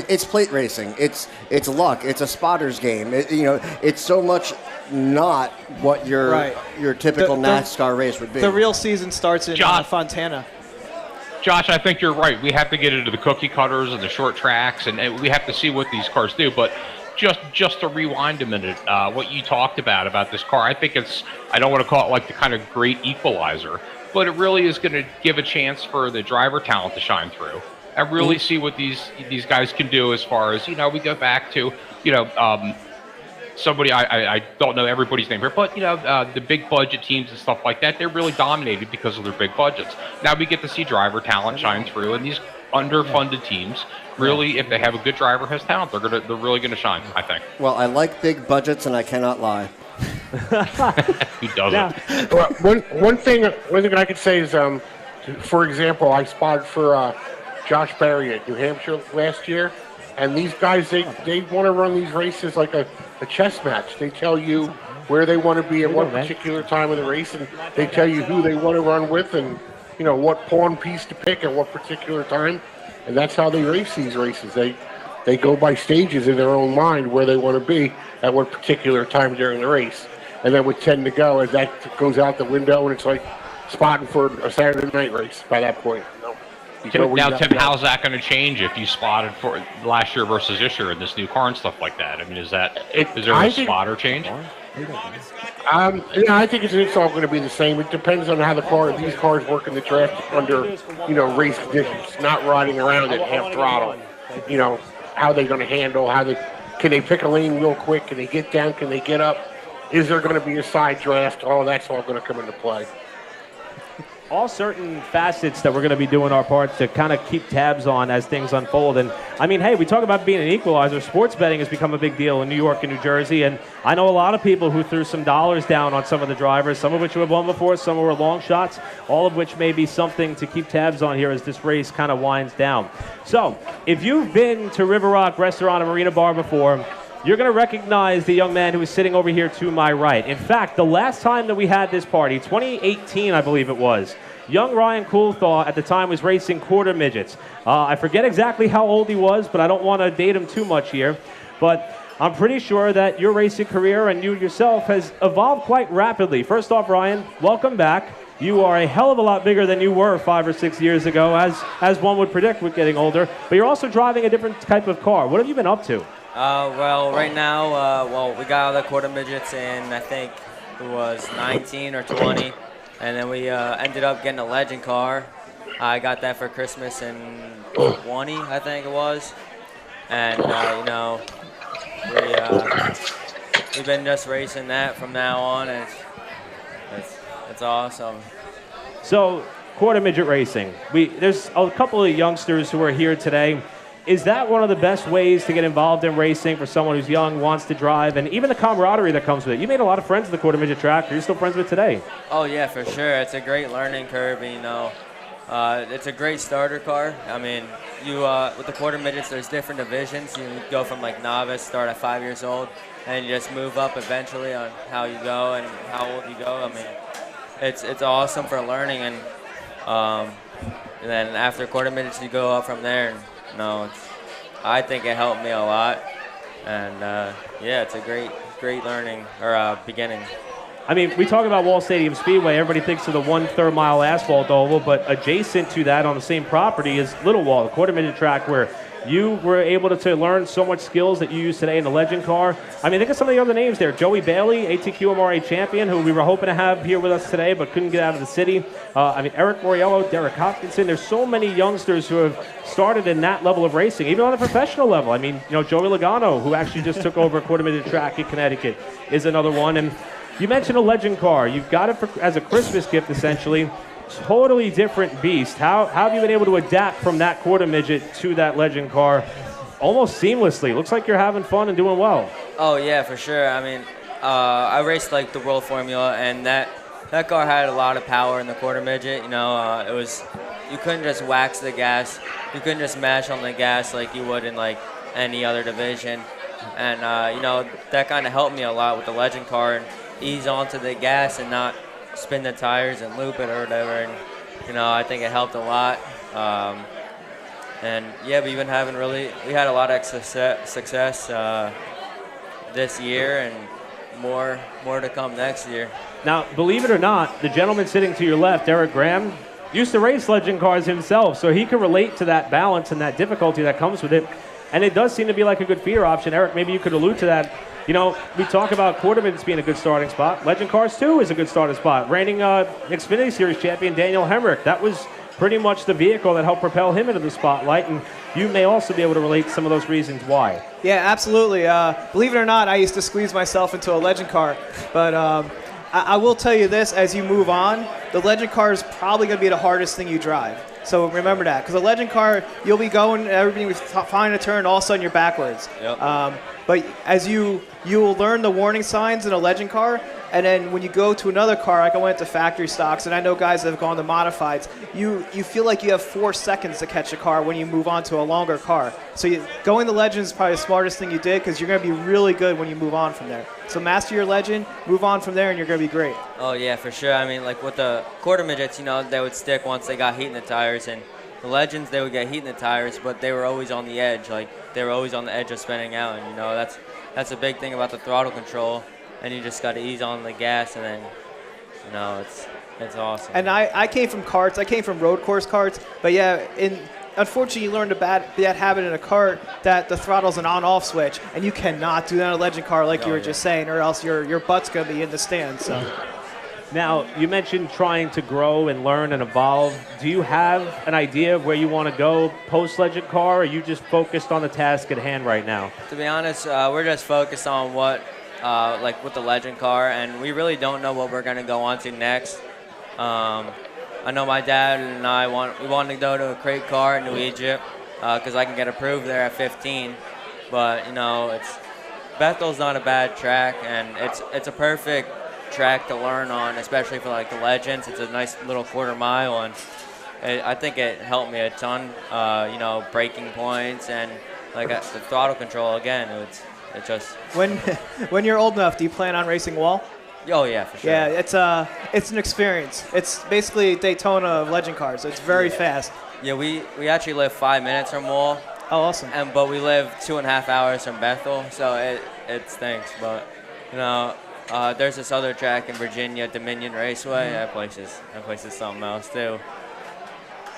it's plate racing. It's luck. It's a spotter's game. It's so much not what your typical NASCAR race would be. The real season starts in Fontana. Josh, I think you're right. We have to get into the cookie cutters and the short tracks, and we have to see what these cars do. But just to rewind a minute, what you talked about this car, I think I don't want to call it like the kind of great equalizer, but it really is going to give a chance for the driver talent to shine through and really see what these guys can do as far as, we go back to, somebody, I don't know everybody's name here, but, the big budget teams and stuff like that, they're really dominated because of their big budgets. Now we get to see driver talent shine through, and these underfunded teams, really, if they have a good driver who has talent, they're really going to shine, I think. Well, I like big budgets, and I cannot lie. Who doesn't? Well, one thing I could say is, for example, I spotted for Josh Berry at New Hampshire last year, and these guys, they want to run these races like a chess match. They tell you where they want to be at what particular time of the race, and they tell you who they want to run with, and what pawn piece to pick at what particular time, and that's how they race these races. They go by stages in their own mind where they want to be at what particular time during the race, and then with 10 to go, as that goes out the window, and it's like spotting for a Saturday night race by that point. Tim, how's that going to change if you spotted for last year versus this year in this new car and stuff like that? I mean, is there a spotter change? I think it's all going to be the same. It depends on how these cars work in the draft under, race conditions, not riding around at half throttle. How they're going to handle, can they pick a lane real quick? Can they get down? Can they get up? Is there going to be a side draft? Oh, that's all going to come into play. all certain facets that we're going to be doing our parts to kind of keep tabs on as things unfold. And I mean, hey, we talk about being an equalizer. Sports betting has become a big deal in New York and New Jersey. And I know a lot of people who threw some dollars down on some of the drivers, some of which have won before, some were long shots, all of which may be something to keep tabs on here as this race kind of winds down. So if you've been to River Rock Restaurant and Marina Bar before, you're going to recognize the young man who is sitting over here to my right. In fact, the last time that we had this party, 2018, I believe it was, young Ryan Coulthard at the time was racing quarter midgets. I forget exactly how old he was, but I don't want to date him too much here. But I'm pretty sure that your racing career and you yourself has evolved quite rapidly. First off, Ryan, welcome back. You are a hell of a lot bigger than you were 5 or 6 years ago, as one would predict with getting older. But you're also driving a different type of car. What have you been up to? Well, right now, we got all the quarter midgets in, I think it was 19 or 20. And then we ended up getting a legend car. I got that for Christmas in 20, I think it was. And, we've been just racing that from now on, and it's awesome. So, quarter midget racing. There's a couple of youngsters who are here today. Is that one of the best ways to get involved in racing for someone who's young, wants to drive, and even the camaraderie that comes with it? You made a lot of friends at the quarter midget track. Are you still friends with today? Oh, yeah, for sure. It's a great learning curve, it's a great starter car. I mean, with the quarter midgets, there's different divisions. You go from like novice, start at 5 years old, and you just move up eventually on how you go and how old you go. I mean, it's awesome for learning, and then after quarter midgets, you go up from there. And, I think it helped me a lot, and it's a great learning or beginning. I mean, we talk about Wall Stadium Speedway. Everybody thinks of the 1/3 mile asphalt oval, but adjacent to that on the same property is Little Wall, the quarter midget track, where you were able to learn so much skills that you use today in the legend car. I mean, think of some of the other names there. Joey Bailey, ATQ MRA champion, who we were hoping to have here with us today, but couldn't get out of the city. Eric Moriello, Derek Hopkinson. There's so many youngsters who have started in that level of racing, even on the professional level. I mean, Joey Logano, who actually just took over a quarter midget track in Connecticut, is another one. And you mentioned a legend car. You've got it as a Christmas gift, essentially. Totally different beast. How have you been able to adapt from that quarter midget to that legend car almost seamlessly? Looks like you're having fun and doing well. Oh, yeah, for sure. I mean, I raced like the World Formula, and that car had a lot of power in the quarter midget. It was, you couldn't just wax the gas. You couldn't just mash on the gas like you would in like any other division. And, that kind of helped me a lot with the legend car and ease onto the gas and not spin the tires and loop it or whatever, and I think it helped a lot. We've been having we had a lot of success this year, and more to come next year. Now, believe it or not, the gentleman sitting to your left, Eric Graham, used to race legend cars himself, so he can relate to that balance and that difficulty that comes with it. And it does seem to be like a good feeder option. Eric, maybe you could allude to that. We talk about quarter midgets being a good starting spot. Legend Cars, too, is a good starting spot. Reigning Xfinity Series champion Daniel Hemrick, that was pretty much the vehicle that helped propel him into the spotlight, and you may also be able to relate some of those reasons why. Yeah, absolutely. Believe it or not, I used to squeeze myself into a legend car, but I will tell you this, as you move on, the legend car is probably going to be the hardest thing you drive. So remember that, because a legend car, you'll be going, everything will find a turn, all of a sudden you're backwards. Yep. But as you will learn the warning signs in a legend car, and then when you go to another car, like I went to factory stocks, and I know guys that have gone to modifieds, you feel like you have 4 seconds to catch a car when you move on to a longer car. So going to legend is probably the smartest thing you did, because you're going to be really good when you move on from there. So master your legend, move on from there, and you're going to be great. Oh, yeah, for sure. I mean, like with the quarter midgets, they would stick once they got heat in the tires, and the legends, they would get heat in the tires, but they were always on the edge. Like, they were always on the edge of spinning out, and, that's a big thing about the throttle control, and you just got to ease on the gas, and then, it's awesome. And I came from karts. I came from road course karts, but yeah, unfortunately, you learned a bad habit in a kart that the throttle's an on-off switch, and you cannot do that in a legend car like you were just saying, or else your butt's going to be in the stand. So. Now, you mentioned trying to grow and learn and evolve. Do you have an idea of where you want to go post-legend car, or are you just focused on the task at hand right now? To be honest, we're just focused on what, with the legend car, and we really don't know what we're going to go on to next. I know my dad and I want to go to a crate car in New Egypt because I can get approved there at 15. But Bethel's not a bad track, and it's a perfect track to learn on, especially for like the legends. It's a nice little quarter mile, and I think it helped me a ton. Braking points and like the throttle control again. It just when you're old enough, do you plan on racing wall? Oh yeah, for sure. Yeah, it's an experience. It's basically Daytona of legend cars. So it's very fast. Yeah, we actually live 5 minutes from Wall. Oh, awesome. But we live 2.5 hours from Bethel, so it stinks. But there's this other track in Virginia, Dominion Raceway. That place is something else too.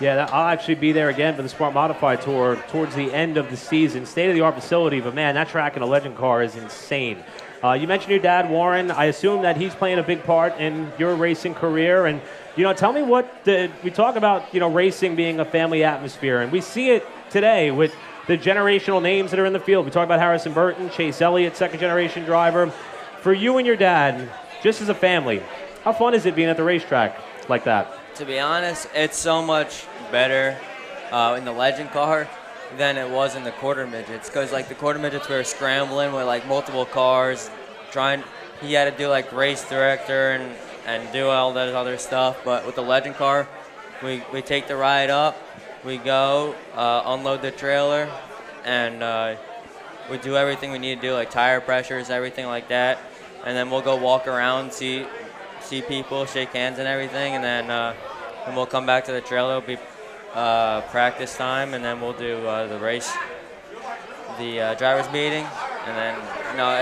Yeah, I'll actually be there again for the Smart Modified Tour towards the end of the season. State-of-the-art facility, but man, that track in a legend car is insane. You mentioned your dad, Warren. I assume that he's playing a big part in your racing career. And, tell me we talk about, racing being a family atmosphere. And we see it today with the generational names that are in the field. We talk about Harrison Burton, Chase Elliott, second-generation driver. For you and your dad, just as a family, how fun is it being at the racetrack like that? To be honest, it's so much better in the legend car than it was in the quarter midgets, because like the quarter midgets we were scrambling with like multiple cars, he had to do like race director and do all that other stuff. But with the legend car, we take the ride up, we go unload the trailer, and we do everything we need to do, like tire pressures, everything like that, and then we'll go walk around, see people, shake hands and everything, and then we'll come back to the trailer. It'll be practice time, and then we'll do the race, the drivers meeting, and then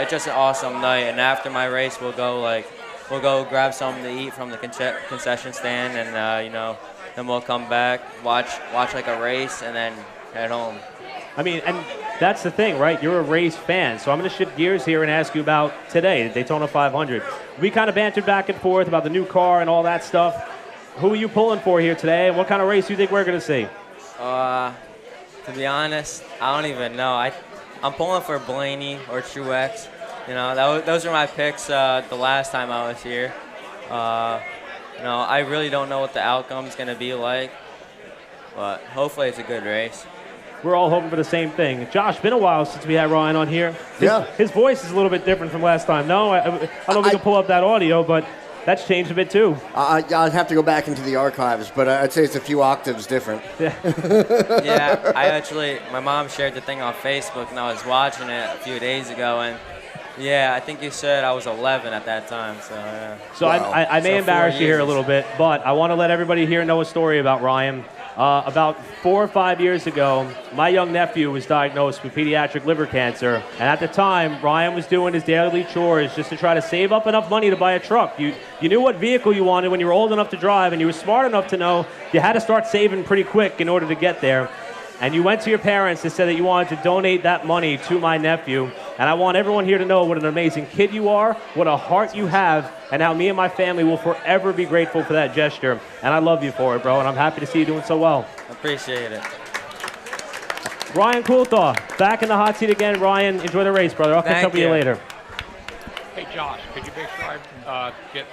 it's just an awesome night. And after my race, we'll go grab something to eat from the concession stand, and then we'll come back, watch like a race, and then head home. I mean, and that's the thing, right? You're a race fan, so I'm going to shift gears here and ask you about today, the Daytona 500. We kind of bantered back and forth about the new car and all that stuff. Who are you pulling for here today, and what kind of race do you think we're going to see? To be honest, I don't even know. I'm pulling for Blaney or Truex. Those are my picks the last time I was here. I really don't know what the outcome's going to be like, but hopefully it's a good race. We're all hoping for the same thing. Josh, been a while since we had Ryan on here. His voice is a little bit different from last time. No, I don't know if we can pull up that audio, but that's changed a bit too. I'd have to go back into the archives, but I'd say it's a few octaves different. Yeah, my mom shared the thing on Facebook, and I was watching it a few days ago, and I think you said I was 11 at that time. So yeah. So wow. I may embarrass you here a little bit, but I want to let everybody here know a story about Ryan. About 4 or 5 years ago, my young nephew was diagnosed with pediatric liver cancer. And at the time, Ryan was doing his daily chores just to try to save up enough money to buy a truck. You knew what vehicle you wanted when you were old enough to drive, and you were smart enough to know you had to start saving pretty quick in order to get there. And you went to your parents and said that you wanted to donate that money to my nephew. And I want everyone here to know what an amazing kid you are, what a heart you have, and how me and my family will forever be grateful for that gesture. And I love you for it, bro, and I'm happy to see you doing so well. Appreciate it. Ryan Coulthard, back in the hot seat again. Ryan, enjoy the race, brother. I'll catch up with you later. Hey, Josh, could you make sure I get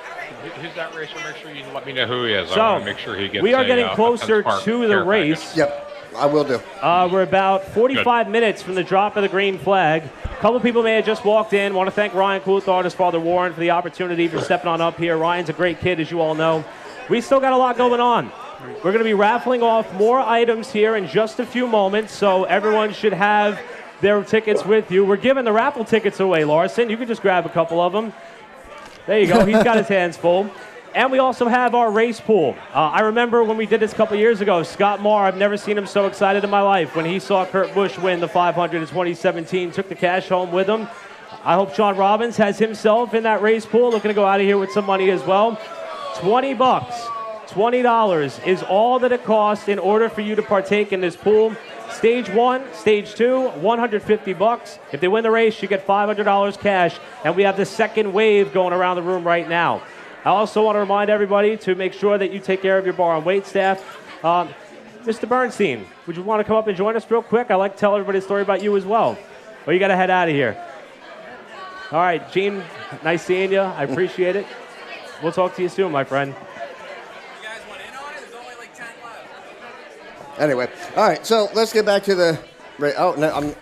who's that racer? Make sure you let me know who he is. So, I want to make sure he gets we are getting closer to the race. Yep. I will do. We're about 45 minutes from the drop of the green flag. A couple people may have just walked in. Want to thank Ryan Coulthard, his father Warren, for the opportunity for stepping on up here. Ryan's a great kid, as you all know. We still got a lot going on. We're going to be raffling off more items here in just a few moments, so everyone should have their tickets with you. We're giving the raffle tickets away, Larson. You can just grab a couple of them. There you go. He's got his hands full. And we also have our race pool. I remember when we did this a couple years ago, Scott Marr, I've never seen him so excited in my life when he saw Kurt Busch win the 500 in 2017, took the cash home with him. I hope Sean Robbins has himself in that race pool, looking to go out of here with some money as well. $20, $20 is all that it costs in order for you to partake in this pool. Stage 1, Stage 2, $150. If they win the race, you get $500 cash, and we have the second wave going around the room right now. I also want to remind everybody to make sure that you take care of your bar and wait staff. Mr. Bernstein, would you want to come up and join us real quick? I'd like to tell everybody a story about you as well. Or you got to head out of here. All right, Gene, nice seeing you. I appreciate it. We'll talk to you soon, my friend. You guys want in on it? Anyway, all right. So let's get back to the. Oh no, I'm.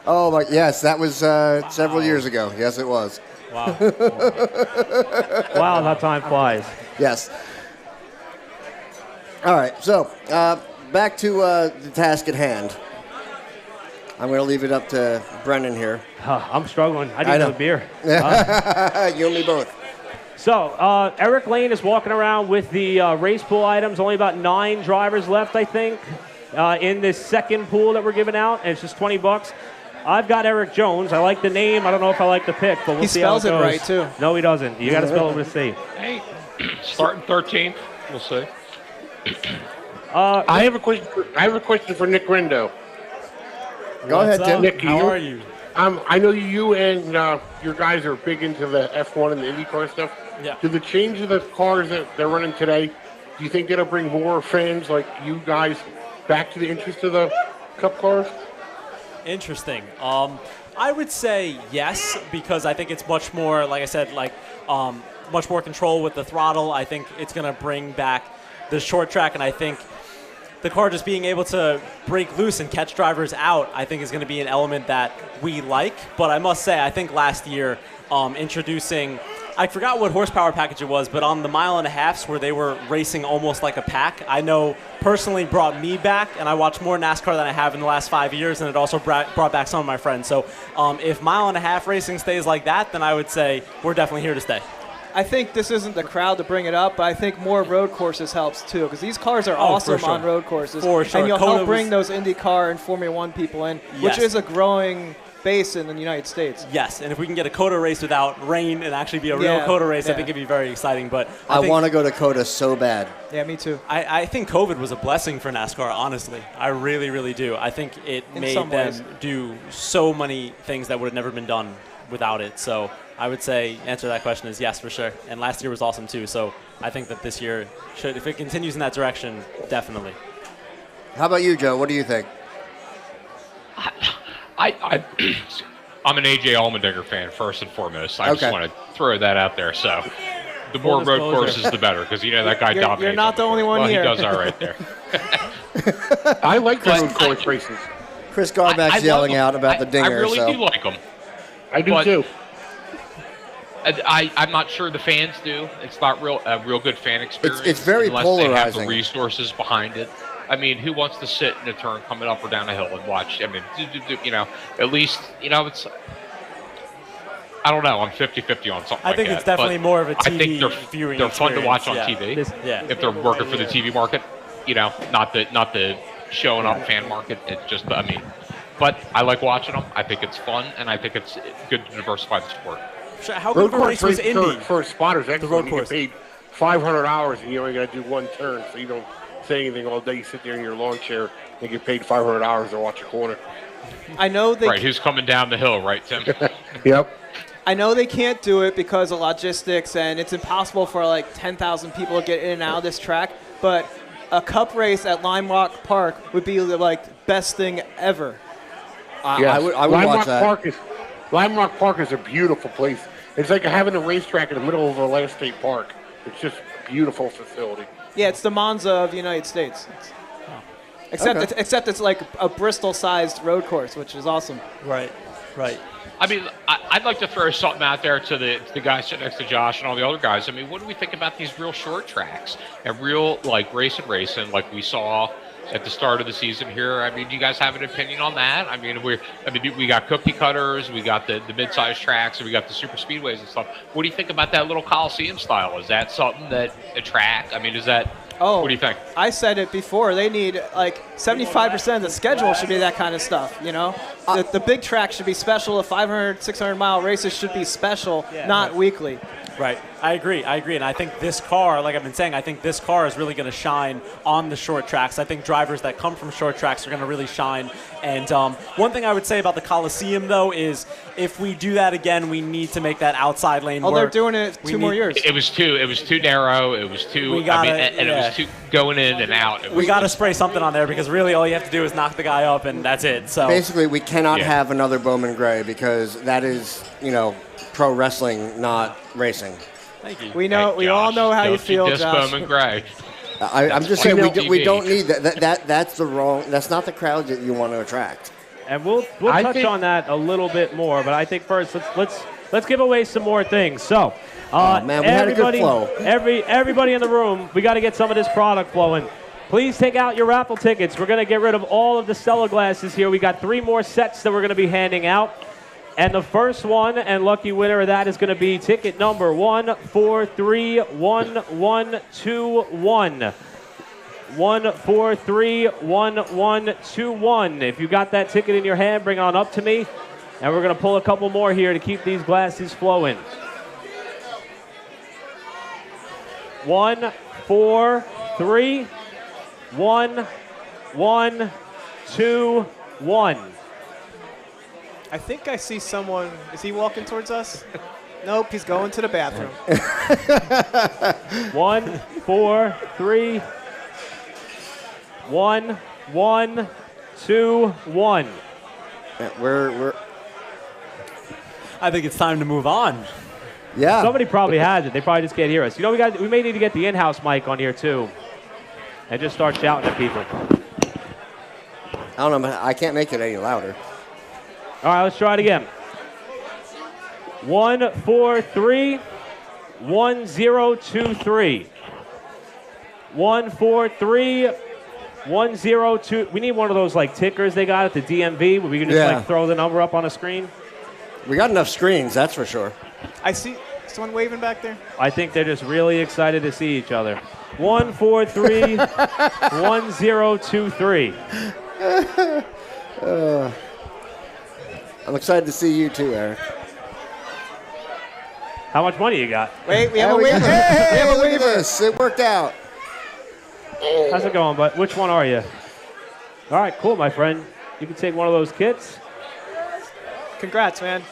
Oh my! Yes, that was several years ago. Yes, it was. Wow. Wow, how time flies. Yes. All right. So back to the task at hand. I'm going to leave it up to Brendan here. I'm struggling. I need another beer. You and me both. So, Eric Lane is walking around with the race pool items. Only about 9 drivers left, I think, in this second pool that we're giving out, and it's just $20. I've got Eric Jones. I like the name. I don't know if I like the pick, but we'll see how it goes. He spells it right, too. No, he doesn't. You got to spell it with a C. Hey, starting 13th. We'll see. I have a question for Nick Rendo. Go ahead, Tim. Nick, How are you? I know you and your guys are big into the F1 and the IndyCar stuff. Yeah. Do the change of the cars that they're running today, do you think that'll bring more fans like you guys back to the interest of the Cup cars? Interesting. I would say yes, because I think it's much more, like I said, much more control with the throttle. I think it's going to bring back the short track, and I think the car just being able to break loose and catch drivers out, I think is going to be an element that we like. But I must say, I think last year introducing, I forgot what horsepower package it was, but on the 1.5 miles where they were racing almost like a pack, I know personally brought me back, and I watched more NASCAR than I have in the last 5 years, and it also brought back some of my friends. So if 1.5 mile racing stays like that, then I would say we're definitely here to stay. I think this isn't the crowd to bring it up, but I think more road courses helps too, because these cars are awesome on road courses. For sure. And you'll Coda help bring those IndyCar and Formula One people in, which is a growing base in the United States. Yes, and if we can get a Coda race without rain and actually be a real Coda race, I think it'd be very exciting. But I want to go to Coda so bad. Yeah, me too. I think COVID was a blessing for NASCAR, honestly. I really, really do. I think it made them do so many things that would have never been done without it. So I would say answer to that question is yes, for sure. And last year was awesome too. So I think that this year should, if it continues in that direction, definitely. How about you, Joe? What do you think? I'm an AJ Allmendinger fan first and foremost. I just want to throw that out there. So the more road courses, the better, because that guy dominates. You're not the only one here. He does all right there. I like the road course races. Chris Garback's yelling out about the dinger. I really do like them. I do too. I'm not sure the fans do. It's not a real good fan experience. It's very unless polarizing. They have the resources behind it. I mean, who wants to sit in a turn coming up or down a hill and watch? I mean, at least, it's. I don't know. I'm 50-50 on something like that. I think it's definitely more of a TV viewing they're fun to watch on TV. If they're working for the TV market, not the showing up fan market. It's just, but I like watching them. I think it's fun, and I think it's good to diversify the sport. How good of a race was Indy? For spotters, the road you course. get paid $500 and you only got to do one turn, so you don't say anything all day. You sit there in your lawn chair and get paid $500 to watch a corner. I know they. Right, who's coming down the hill, right, Tim? Yep. I know they can't do it because of logistics, and it's impossible for like 10,000 people to get in and out of this track. But a cup race at Lime Rock Park would be the best thing ever. Yes. I would watch that. Lime Rock Park is a beautiful place. It's like having a racetrack in the middle of a land state park. It's just a beautiful facility. Yeah, it's the Monza of the United States. Except it's like a Bristol-sized road course, which is awesome. Right. I mean, I'd like to throw something out there to the guys sitting next to Josh and all the other guys. I mean, what do we think about these real short tracks and real racing like we saw at the start of the season here? I mean, do you guys have an opinion on that? I mean, we got cookie cutters, we got the mid-sized tracks, and we got the super speedways and stuff. What do you think about that little Coliseum style? Is that something that attract? I mean, is that? Oh, what do you think? I said it before. They need 75% of the schedule should be that kind of stuff. The big track should be special. The 500, 600 mile races should be special, not weekly. Right. I agree. And I think this car, like I've been saying, I think this car is really going to shine on the short tracks. I think drivers that come from short tracks are going to really shine. And one thing I would say about the Coliseum, though, is if we do that again, we need to make that outside lane work. Oh, they're doing it two more years. It was too narrow. It was too. It was too going in and out. We got to spray something on there because really all you have to do is knock the guy up, and that's it. So basically, we cannot have another Bowman Gray because that is, pro wrestling, not racing. Thank you. We all know how you feel, Josh. Bowman Gray. I'm just saying we don't need that. That's not the crowd that you want to attract. And we'll touch on that a little bit more, but I think first let's give away some more things. So, man, we had a good flow. Everybody in the room, we got to get some of this product flowing. Please take out your raffle tickets. We're going to get rid of all of the Stella glasses here. We got 3 more sets that we're going to be handing out. And the first one and lucky winner of that is going to be ticket number 1431121. 1431121. If you got that ticket in your hand, bring it on up to me. And we're going to pull a couple more here to keep these glasses flowing. 1431121. I think I see someone. Is he walking towards us? Nope, he's going to the bathroom. 1, 4, 3, 1, 1, 2, 1. We're. I think it's time to move on. Yeah. Somebody probably has it. They probably just can't hear us. You know, we may need to get the in-house mic on here too, and just start shouting at people. I don't know. I can't make it any louder. All right, let's try it again. 1431023. 1431023. We need one of those like tickers they got at the DMV where we can just like throw the number up on a screen. We got enough screens, that's for sure. I see someone waving back there. I think they're just really excited to see each other. 1431023. I'm excited to see you too, Eric. How much money you got? Wait, we have a waiver. Hey, we have a look waiver. at this. It worked out. How's it going, bud? Which one are you? All right, cool, my friend. You can take one of those kits. Congrats, man.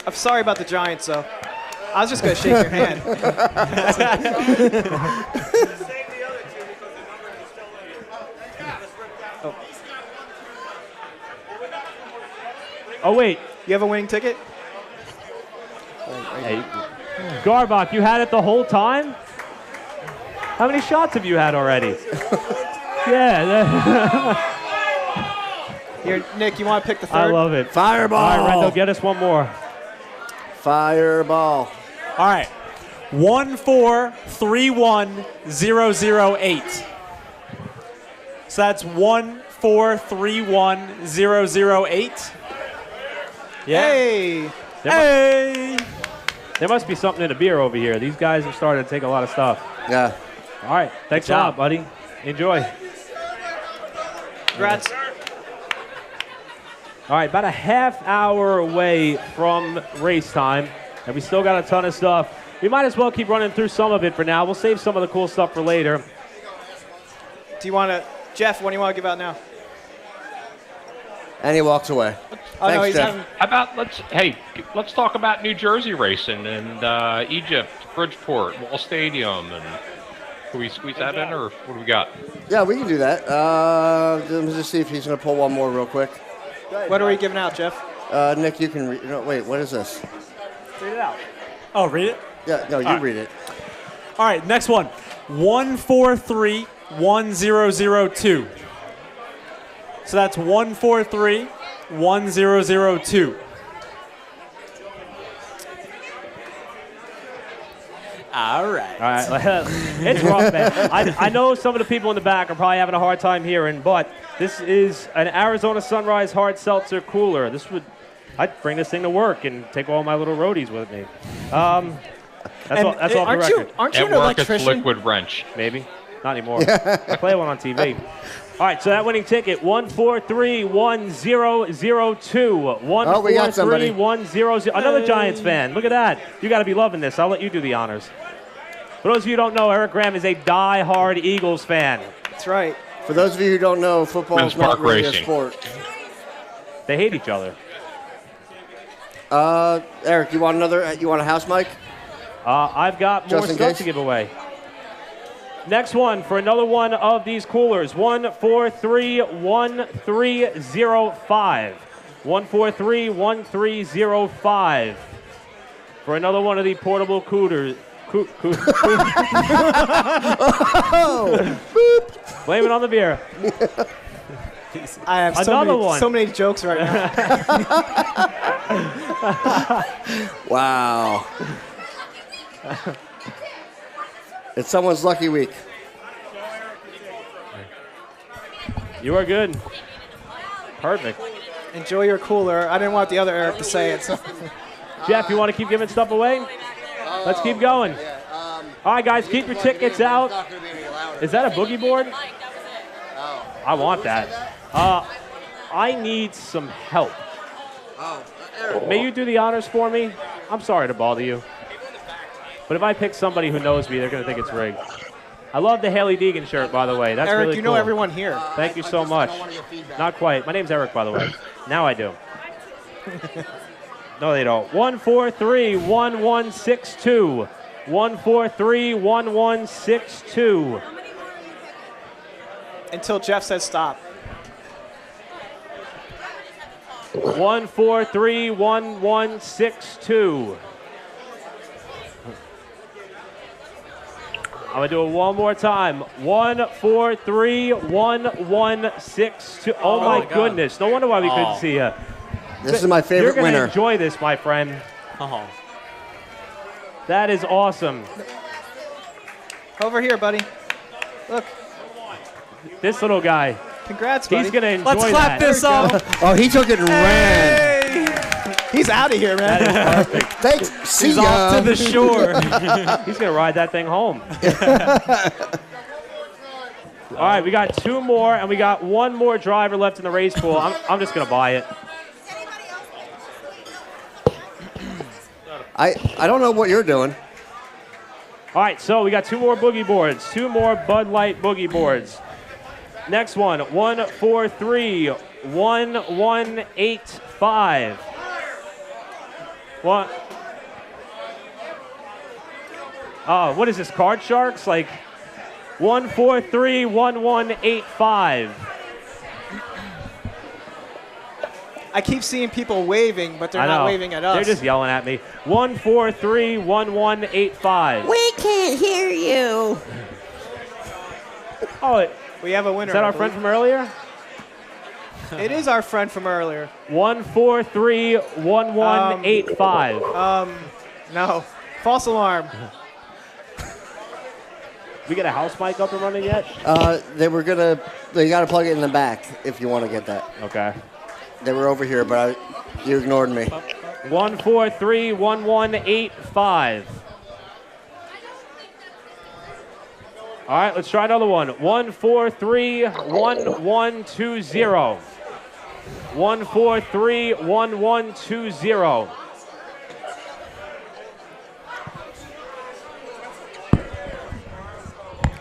I'm sorry about the Giants, though. I was just going to shake your hand. Oh, wait. You have a winning ticket? Hey, Garbach, you had it the whole time? How many shots have you had already? Yeah. Here, Nick, you want to pick the third? I love it. Fireball. All right, Rendell, get us one more. Fireball. All right. 1431008. So that's 1431008. Yeah. Hey. There must be something in the beer over here. These guys have started to take a lot of stuff. Yeah. All right. Thanks a lot, buddy. Enjoy. Congrats. All right, about a half hour away from race time, and we still got a ton of stuff. We might as well keep running through some of it for now. We'll save some of the cool stuff for later. Do you want to, Jeff, what do you want to give out now? And he walks away. Oh, Thanks, no, he's Jeff. having... How about let's talk about New Jersey racing and Egypt, Bridgeport, Wall Stadium, and can we squeeze that in, or what do we got? Yeah, we can do that. Let me just see if he's going to pull one more real quick. What are we giving out, Jeff? Nick, you can read. No, wait, what is this? Read it out. Oh, read it? Yeah, no, you read it. All right, next one. 1431002. So that's 1431002. All right. All right. It's rough, man. I know some of the people in the back are probably having a hard time hearing, but this is an Arizona Sunrise Hard Seltzer cooler. I'd bring this thing to work and take all my little roadies with me. That's off the record. Aren't you an At work, it's electrician? liquid wrench. Maybe. Not anymore. I play one on TV. All right, so that winning ticket, 1431002. 1431002. Another Giants fan. Look at that. You got to be loving this. I'll let you do the honors. For those of you who don't know, Eric Graham is a die-hard Eagles fan. That's right. For those of you who don't know, football is not really a sport. They hate each other. Eric, you want a house mic? I've got more stuff to give away. Next one for another one of these coolers, 1431305. 1431305 for another one of the portable coolers. Blame it on the beer. I have so many jokes right now. Wow. It's someone's lucky week. You are good. Perfect. Enjoy your cooler. I didn't want the other Eric to say it. So. Jeff, you want to keep giving stuff away? Let's keep going. All right, guys, keep your tickets out. Is that a boogie board? I want that. I need some help. May you do the honors for me? I'm sorry to bother you. But if I pick somebody who knows me, they're going to think it's rigged. I love the Haley Deegan shirt, by the way. That's Eric, really you cool. know everyone here. Thank you so much. Not quite. My name's Eric, by the way. Now I do. No, they don't. 143-1162. 143-1162. Until Jeff says stop. 143-1162. I'm going to do it one more time. 143-1162. Oh, my goodness. No wonder why we couldn't see you. This is my favorite winner. You're going to enjoy this, my friend. Oh. That is awesome. Over here, buddy. Look. This little guy. Congrats, buddy. He's going to enjoy Let's clap this up. Oh, he took it and ran. He's out of here, man. That is perfect. Thanks. See He's ya. off to the shore. He's going to ride that thing home. All right, we got two more, and we got one more driver left in the race pool. I'm just going to buy it. I don't know what you're doing. All right, so we got two more boogie boards, two more Bud Light boogie boards. Next one, 143-1185. What? What is this, Card Sharks? Like 143-1185. I keep seeing people waving, but they're not waving at us. They're just yelling at me. 143-1185. We can't hear you. Oh, we have a winner. Is that our friend from earlier? It is our friend from earlier. 143-1185. No. False alarm. We get a house mic up and running yet? They got to plug it in the back if you want to get that. Okay. They were over here, but you ignored me. 143-1185. All right, let's try another one. 143-1120. 143-1120.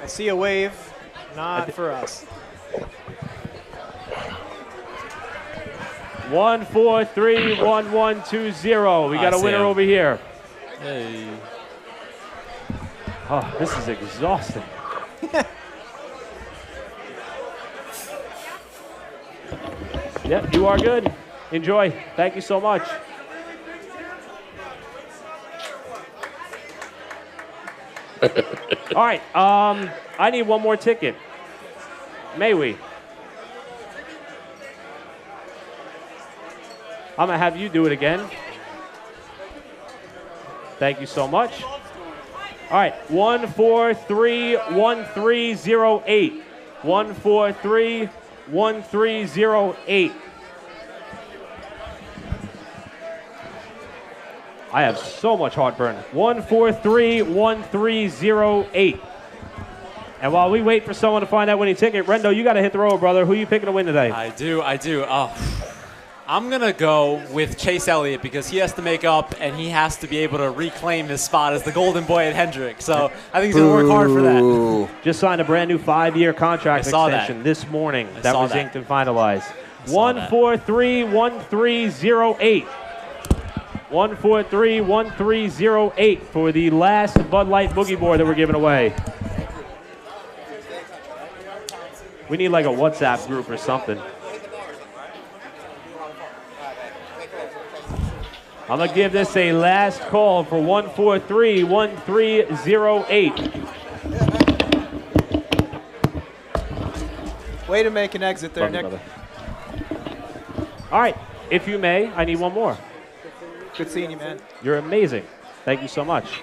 I see a wave. Not for us. 143-1120. We got a winner over here. Hey. Oh, this is exhausting. Yep, you are good. Enjoy. Thank you so much. All right, I need one more ticket. May we? I'm going to have you do it again. Thank you so much. All right, 143-1308. 143-1308. I have so much heartburn. 143-1308. And while we wait for someone to find that winning ticket, Rendo, you got to hit the road, brother. Who are you picking to win today? I do. Oh, I'm going to go with Chase Elliott because he has to make up and he has to be able to reclaim his spot as the golden boy at Hendrick. So I think he's going to work hard for that. Just signed a brand new 5-year contract extension this morning. That was inked and finalized. 143-1308. 143-1308 for the last Bud Light boogie board that we're giving away. We need like a WhatsApp group or something. I'm going to give this a last call for 143-1308. Way to make an exit there, Nick. Brother. All right, if you may, I need one more. Good seeing you, man. You're amazing. Thank you so much.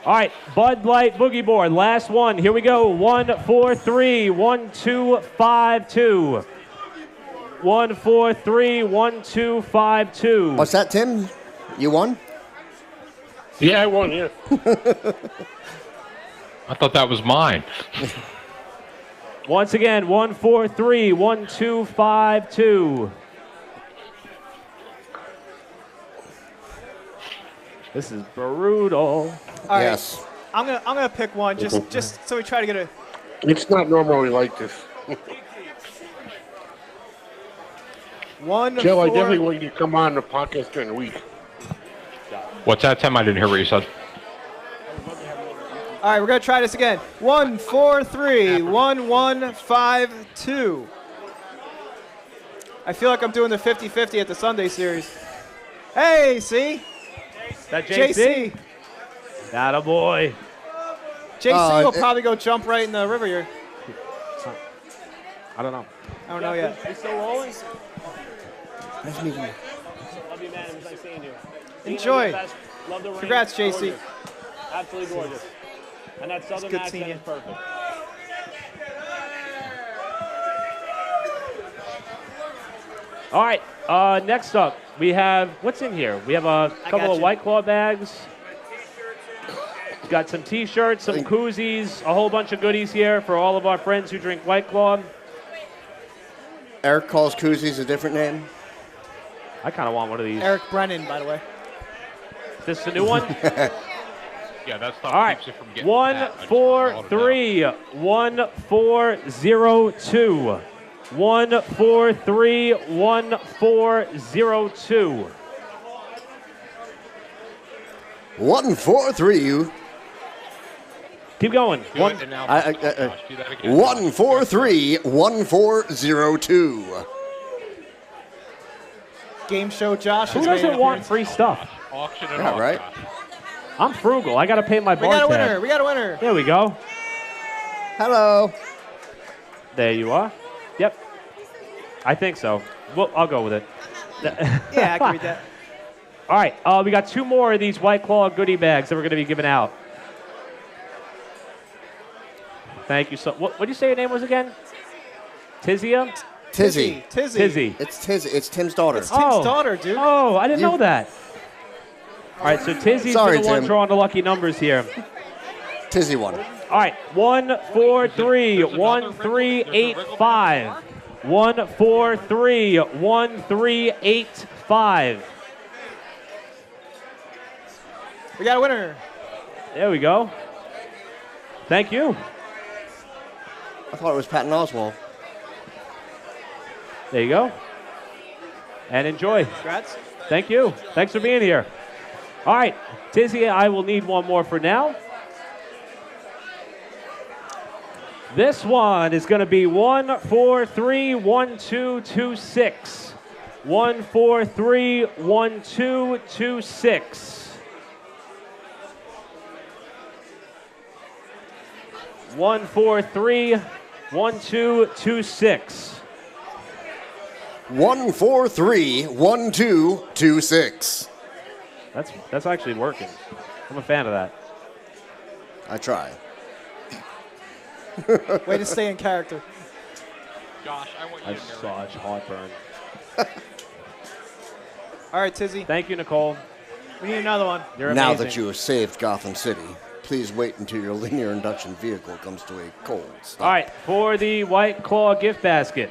All right, Bud Light Boogie Board, last one. Here we go. 143-1252. 143-1252. What's that, Tim? You won? Yeah, I won, yeah. I thought that was mine. Once again, 143-1252. This is brutal. All right. Yes. I'm gonna pick one just so we try to get a. It's not normally like this. One. Joe, I definitely want you to come on the podcast during the week. What's that, Tim? I didn't hear what you said. All right, we're gonna try this again. 143-1152. I feel like I'm doing the 50-50 at the Sunday series. Hey, see? Is that JC? That a boy. JC will probably go jump right in the river here. I don't know. I don't know yet. You still rolling? Nice meeting you. Love you, man. It was nice seeing you. Enjoy. Love the rain. Congrats, JC. Gorgeous. Absolutely gorgeous. And that southern good accent seeing you. is perfect. All right. Next up, we have, what's in here? We have a couple of White Claw bags. We've got some T-shirts, some koozies, a whole bunch of goodies here for all of our friends who drink White Claw. Eric calls koozies a different name. I kind of want one of these. Eric Brennan, by the way. This the new one? Yeah, that's not all right. 143-1402. 143-1402. 143. Keep going. 143-1402. Game show Josh. Who doesn't want free stuff? Auction it Yeah, off, right? Josh. I'm frugal. I got to pay my bar We got a tab. winner. We got a winner. There we go. Hello. There you are. Yep. I think so. Well, I'll go with it. Yeah, I can read that. All right. We got two more of these White Claw goodie bags that we're going to be giving out. Thank you. So, what did you say your name was again? Tizia? Tizzy. Tizzy. It's Tizzy. It's Tim's daughter. It's Tim's daughter, dude. Oh, I didn't know that. All right, so Tizzy's Sorry, the one Tim. drawing the lucky numbers here. Tizzy won. All right, 143-1385. 143-1385. We got a winner. There we go. Thank you. I thought it was Patton Oswalt. There you go. And enjoy. Congrats. Thank you. Thanks for being here. All right, Tizzy, I will need one more for now. This one is going to be 143-1226. 143-1226. 143-1226. 143-1226. That's actually working. I'm a fan of that. I try. Way to stay in character. Josh, I want you I have to marry such heartburn. All right, Tizzy. Thank you, Nicole. We need another one. You're amazing. Now that you have saved Gotham City, please wait until your linear induction vehicle comes to a cold stop. All right, for the White Claw gift basket.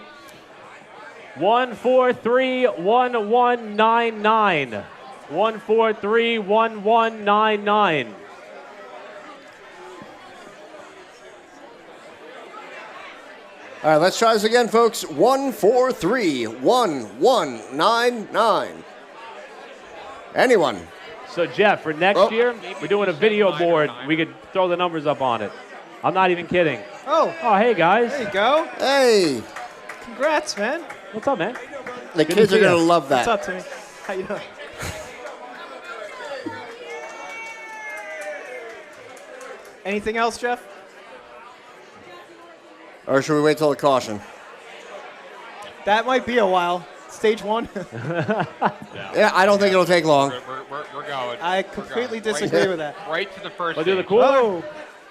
143-1199. 143-1199. All right, let's try this again, folks. 143-1199. Anyone? So, Jeff, for next year, we're doing a video board. We could throw the numbers up on it. I'm not even kidding. Oh, hey, guys. there you go. Hey. Congrats, man. What's up, man? The Good kids to are see going to you. love that. What's up, Timmy? How you doing? Anything else, Jeff? Or should we wait till the caution? That might be a while. Stage 1. Yeah, I don't think it'll take long. We're going. I completely disagree with that. Right to the first. We'll do the stage. cooler. Whoa.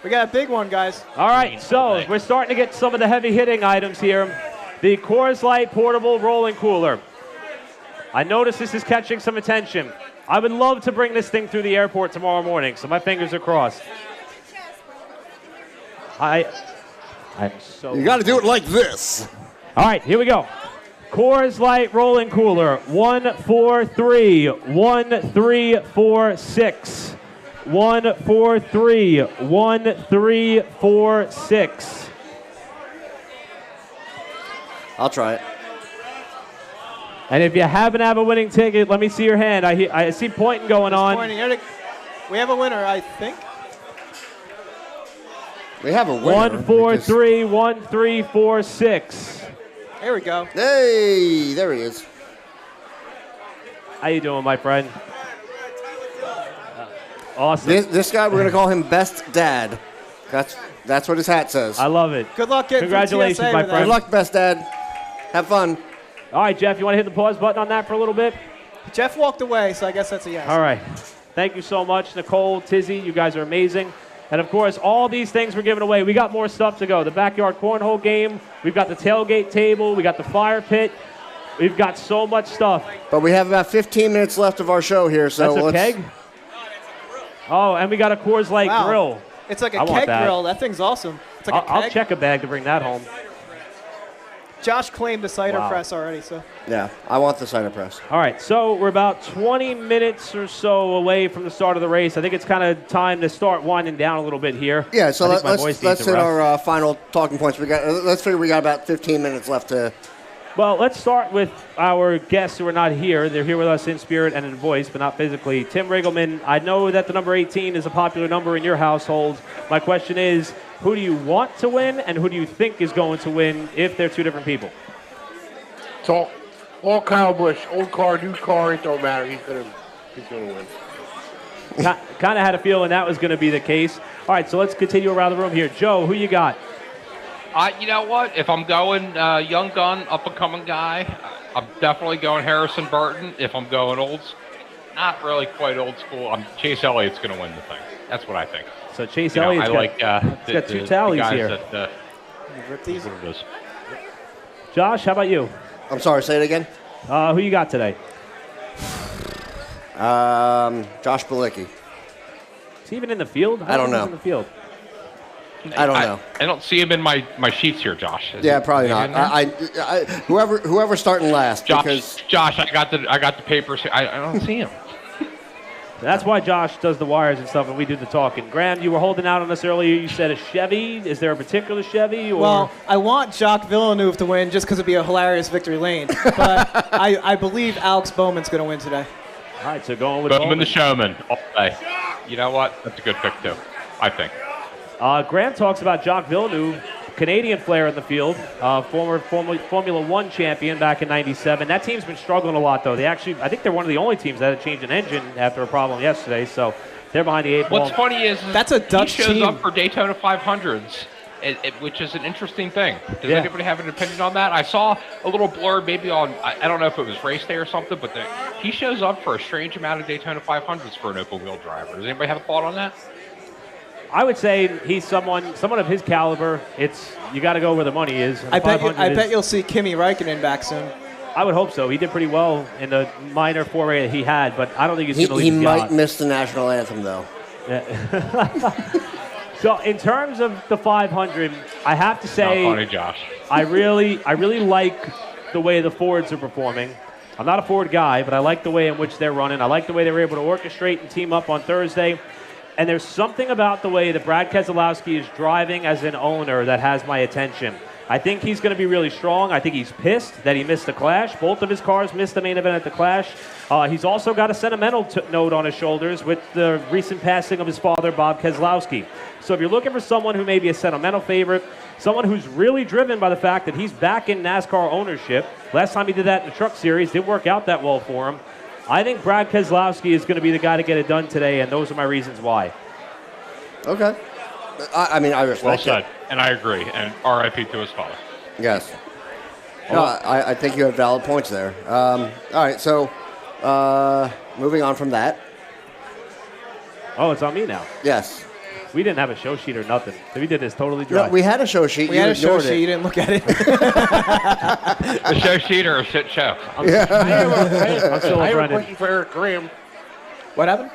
We got a big one, guys. All right, so we're starting to get some of the heavy hitting items here. The Coors Light portable rolling cooler. I notice this is catching some attention. I would love to bring this thing through the airport tomorrow morning, so my fingers are crossed. I'm so. You got to do it like this. All right, here we go. Coors Light rolling cooler. 1, 4, 3. 1, 3, 4, 6. 1, 4, 3. 1, 3, 4, 6. I'll try it. And if you happen to have a winning ticket, let me see your hand. I see pointing going on. We have a winner, I think. We have a winner. 1, 4, 3. 1, 3, 4, 6. There we go. Hey, there he is. How you doing, my friend? Awesome. This guy, we're going to call him Best Dad. That's what his hat says. I love it. Good luck getting Congratulations, through TSA my with friend. Good luck, Best Dad. Have fun. All right, Jeff, you want to hit the pause button on that for a little bit? that. Jeff walked away, so I guess that's a yes. All right. Thank you so much, Nicole, Tizzy. You guys are amazing. And, of course, all these things we're giving away. We got more stuff to go. The backyard cornhole game. We've got the tailgate table. We got the fire pit. We've got so much stuff. But we have about 15 minutes left of our show here, so That's a keg? Oh, and we got a Coors Light Wow. grill. It's like a I want keg that. grill. That thing's awesome. It's like a keg. I'll check a bag to bring that home. Josh claimed the cider Wow. press already, so. Yeah, I want the cider press. All right, so we're about 20 minutes or so away from the start of the race. I think it's kind of time to start winding down a little bit here. Yeah, so I think my voice let's needs hit a rest. our final talking points. Let's figure we got about 15 minutes left to. Well, let's start with our guests who are not here. They're here with us in spirit and in voice, but not physically. Tim Riggleman, I know that the number 18 is a popular number in your household. My question is, who do you want to win, and who do you think is going to win if they're two different people? It's all Kyle Busch. Old car, new car, it don't matter. He's gonna win. Kind of had a feeling that was going to be the case. All right, so let's continue around the room here. Joe, who you got? You know what? If I'm going young gun, up-and-coming guy, I'm definitely going Harrison Burton. If I'm going not really quite old school, Chase Elliott's going to win the thing. That's what I think. So Chase Elliott's got two tallies guys here. That, Rip these. what it is. Josh, how about you? I'm sorry, say it again. Who you got today? Josh Bilicki. Is he even in the field? I don't think he's know. In the field. I don't know. I don't see him in my sheets here, Josh. Yeah, probably not. Whoever's starting last. Josh, I got the papers here. I don't see him. That's why Josh does the wires and stuff, and we do the talking. Graham, you were holding out on us earlier. You said a Chevy. Is there a particular Chevy? Or? Well, I want Jacques Villeneuve to win just because it'd be a hilarious victory lane. But I believe Alex Bowman's going to win today. All right, so going with Bowman Bowman. the showman all day. You know what? That's a good pick, too, I think. Graham talks about Jacques Villeneuve, Canadian player in the field, former Formula One champion back in '97. That team's been struggling a lot, though. I think they're one of the only teams that had changed an engine after a problem yesterday, so they're behind the 8 ball. What's funny is that's a Dutch he shows team. up for Daytona 500s, which is an interesting thing. Does Yeah. anybody have an opinion on that? I saw a little blurb maybe on, I don't know if it was race day or something, but he shows up for a strange amount of Daytona 500s for an open wheel driver. Does anybody have a thought on that? I would say he's someone of his caliber. You got to go where the money is. I bet you'll see Kimi Räikkönen back soon. I would hope so. He did pretty well in the minor foray that he had, but I don't think he's going to leave He his might yacht. miss the national anthem, though. Yeah. So in terms of the 500, I have to say, Not funny, Josh. I really like the way the Fords are performing. I'm not a Ford guy, but I like the way in which they're running. I like the way they were able to orchestrate and team up on Thursday. And there's something about the way that Brad Keselowski is driving as an owner that has my attention. I think he's going to be really strong. I think he's pissed that he missed the Clash. Both of his cars missed the main event at the Clash. He's also got a sentimental note on his shoulders with the recent passing of his father, Bob Keselowski. So if you're looking for someone who may be a sentimental favorite, someone who's really driven by the fact that he's back in NASCAR ownership. Last time he did that in the Truck Series, didn't work out that well for him. I think Brad Keselowski is going to be the guy to get it done today, and those are my reasons why. Okay. I mean, I respect Well said, it. and I agree. And R.I.P. to his father. Yes. No, I think you have valid points there. All right, so moving on from that. Oh, it's on me now. Yes. We didn't have a show sheet or nothing. We did this totally dry. No, we had a show sheet. We you had a show ignored sheet. it. You didn't look at it. A show sheet or a shit show? I have I'm still a Brendan. question for Eric Graham. What happened?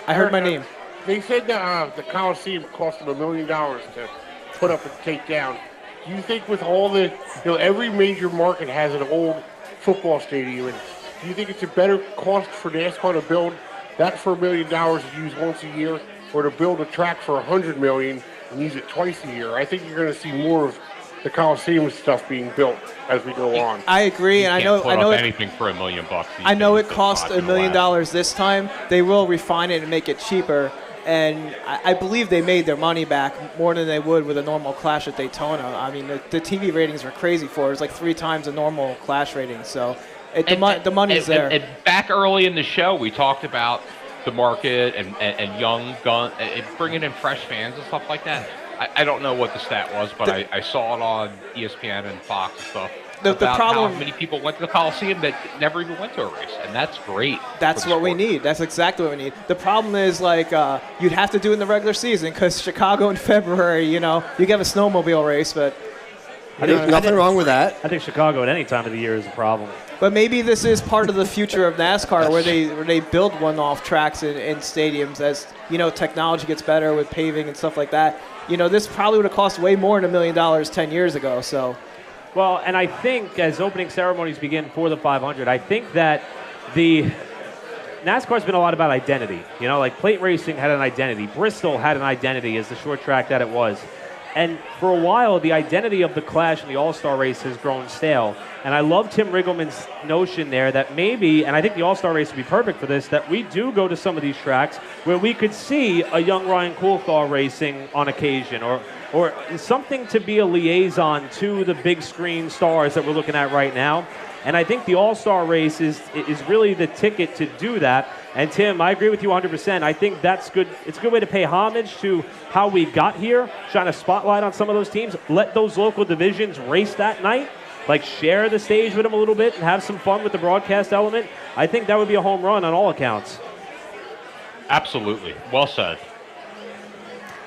I heard my name. They said that the Coliseum cost them $1 million to put up and take down. Do you think with all the, every major market has an old football stadium, and do you think it's a better cost for NASCAR to build that for $1 million to use once a year, or to build a track for $100 million and use it twice a year? I think you're going to see more of the Coliseum stuff being built as we go on. I agree, and I know anything for $1 million bucks. I know it cost $1 million this time. They will refine it and make it cheaper. And I believe they made their money back more than they would with a normal Clash at Daytona. I mean, the TV ratings were crazy for it. It was like 3 times the normal Clash rating. So the money's there. And back early in the show, we talked about the market and young gun and bringing in fresh fans and stuff like that. I don't know what the stat was, but I saw it on ESPN and Fox and stuff. The problem, how many people went to the Coliseum that never even went to a race, and that's great. That's what we need. That's exactly what we need. The problem is, you'd have to do it in the regular season because Chicago in February, you have a snowmobile race, but There's nothing wrong with that. I think Chicago at any time of the year is a problem. But maybe this is part of the future of NASCAR, where they build one-off tracks in stadiums as technology gets better with paving and stuff like that. This probably would have cost way more than $1 million 10 years ago. So. Well, and I think as opening ceremonies begin for the 500, I think that the NASCAR's been a lot about identity. Like plate racing had an identity. Bristol had an identity as the short track that it was. And for a while, the identity of the Clash and the All-Star race has grown stale. And I love Tim Riggleman's notion there that maybe, and I think the All-Star race would be perfect for this, that we do go to some of these tracks where we could see a young Ryan Coulthard racing on occasion, or something to be a liaison to the big screen stars that we're looking at right now. And I think the All-Star race is really the ticket to do that. And Tim, I agree with you 100%. I think that's good. It's a good way to pay homage to how we got here, shine a spotlight on some of those teams, let those local divisions race that night, share the stage with them a little bit and have some fun with the broadcast element. I think that would be a home run on all accounts. Absolutely. Well said.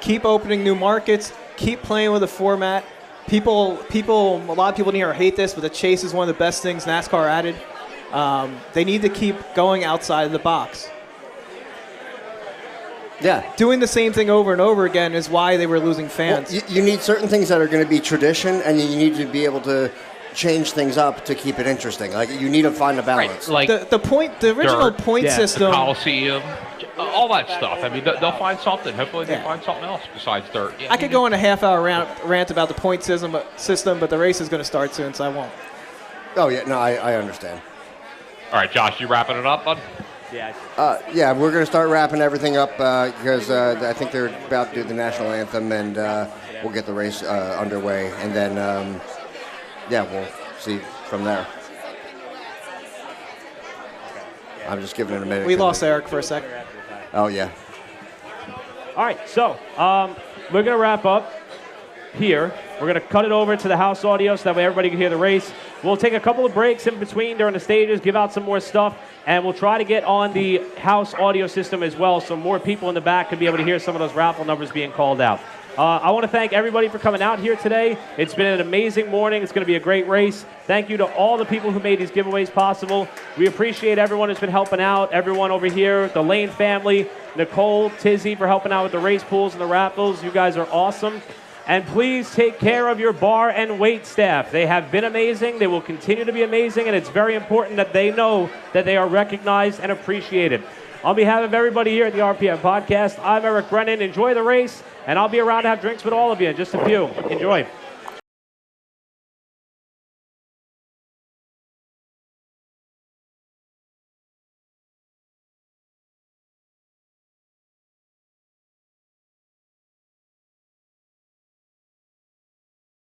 Keep opening new markets. Keep playing with the format. A lot of people in here hate this, but the chase is one of the best things NASCAR added. They need to keep going outside of the box. Yeah. Doing the same thing over and over again is why they were losing fans. Well, you need certain things that are going to be tradition, and you need to be able to change things up to keep it interesting. You need to find a balance. Right. The original point system, the Coliseum, all that stuff. I mean, they'll find something. Hopefully, they find something else besides dirt. Yeah, I could go on a half-hour rant about the point system, but the race is going to start soon, so I won't. Oh yeah, no, I understand. All right, Josh, you wrapping it up, bud? Yeah, we're going to start wrapping everything up because I think they're about to do the national anthem, and we'll get the race underway, and then we'll see from there. I'm just giving it a minute. We lost Eric for a second. Oh yeah. All right, so we're going to wrap up here. We're going to cut it over to the house audio so that way everybody can hear the race. We'll take a couple of breaks in between during the stages, give out some more stuff, and we'll try to get on the house audio system as well so more people in the back can be able to hear some of those raffle numbers being called out. I want to thank everybody for coming out here today. It's been an amazing morning. It's going to be a great race. Thank you to all the people who made these giveaways possible. We appreciate everyone who's been helping out, everyone over here, the Lane family, Nicole, Tizzy for helping out with the race pools and the raffles. You guys are awesome. And please take care of your bar and wait staff. They have been amazing. They will continue to be amazing, and it's very important that they know that they are recognized and appreciated. On behalf of everybody here at the RPM Podcast, I'm Eric Brennan. Enjoy the race, and I'll be around to have drinks with all of you in just a few. Enjoy.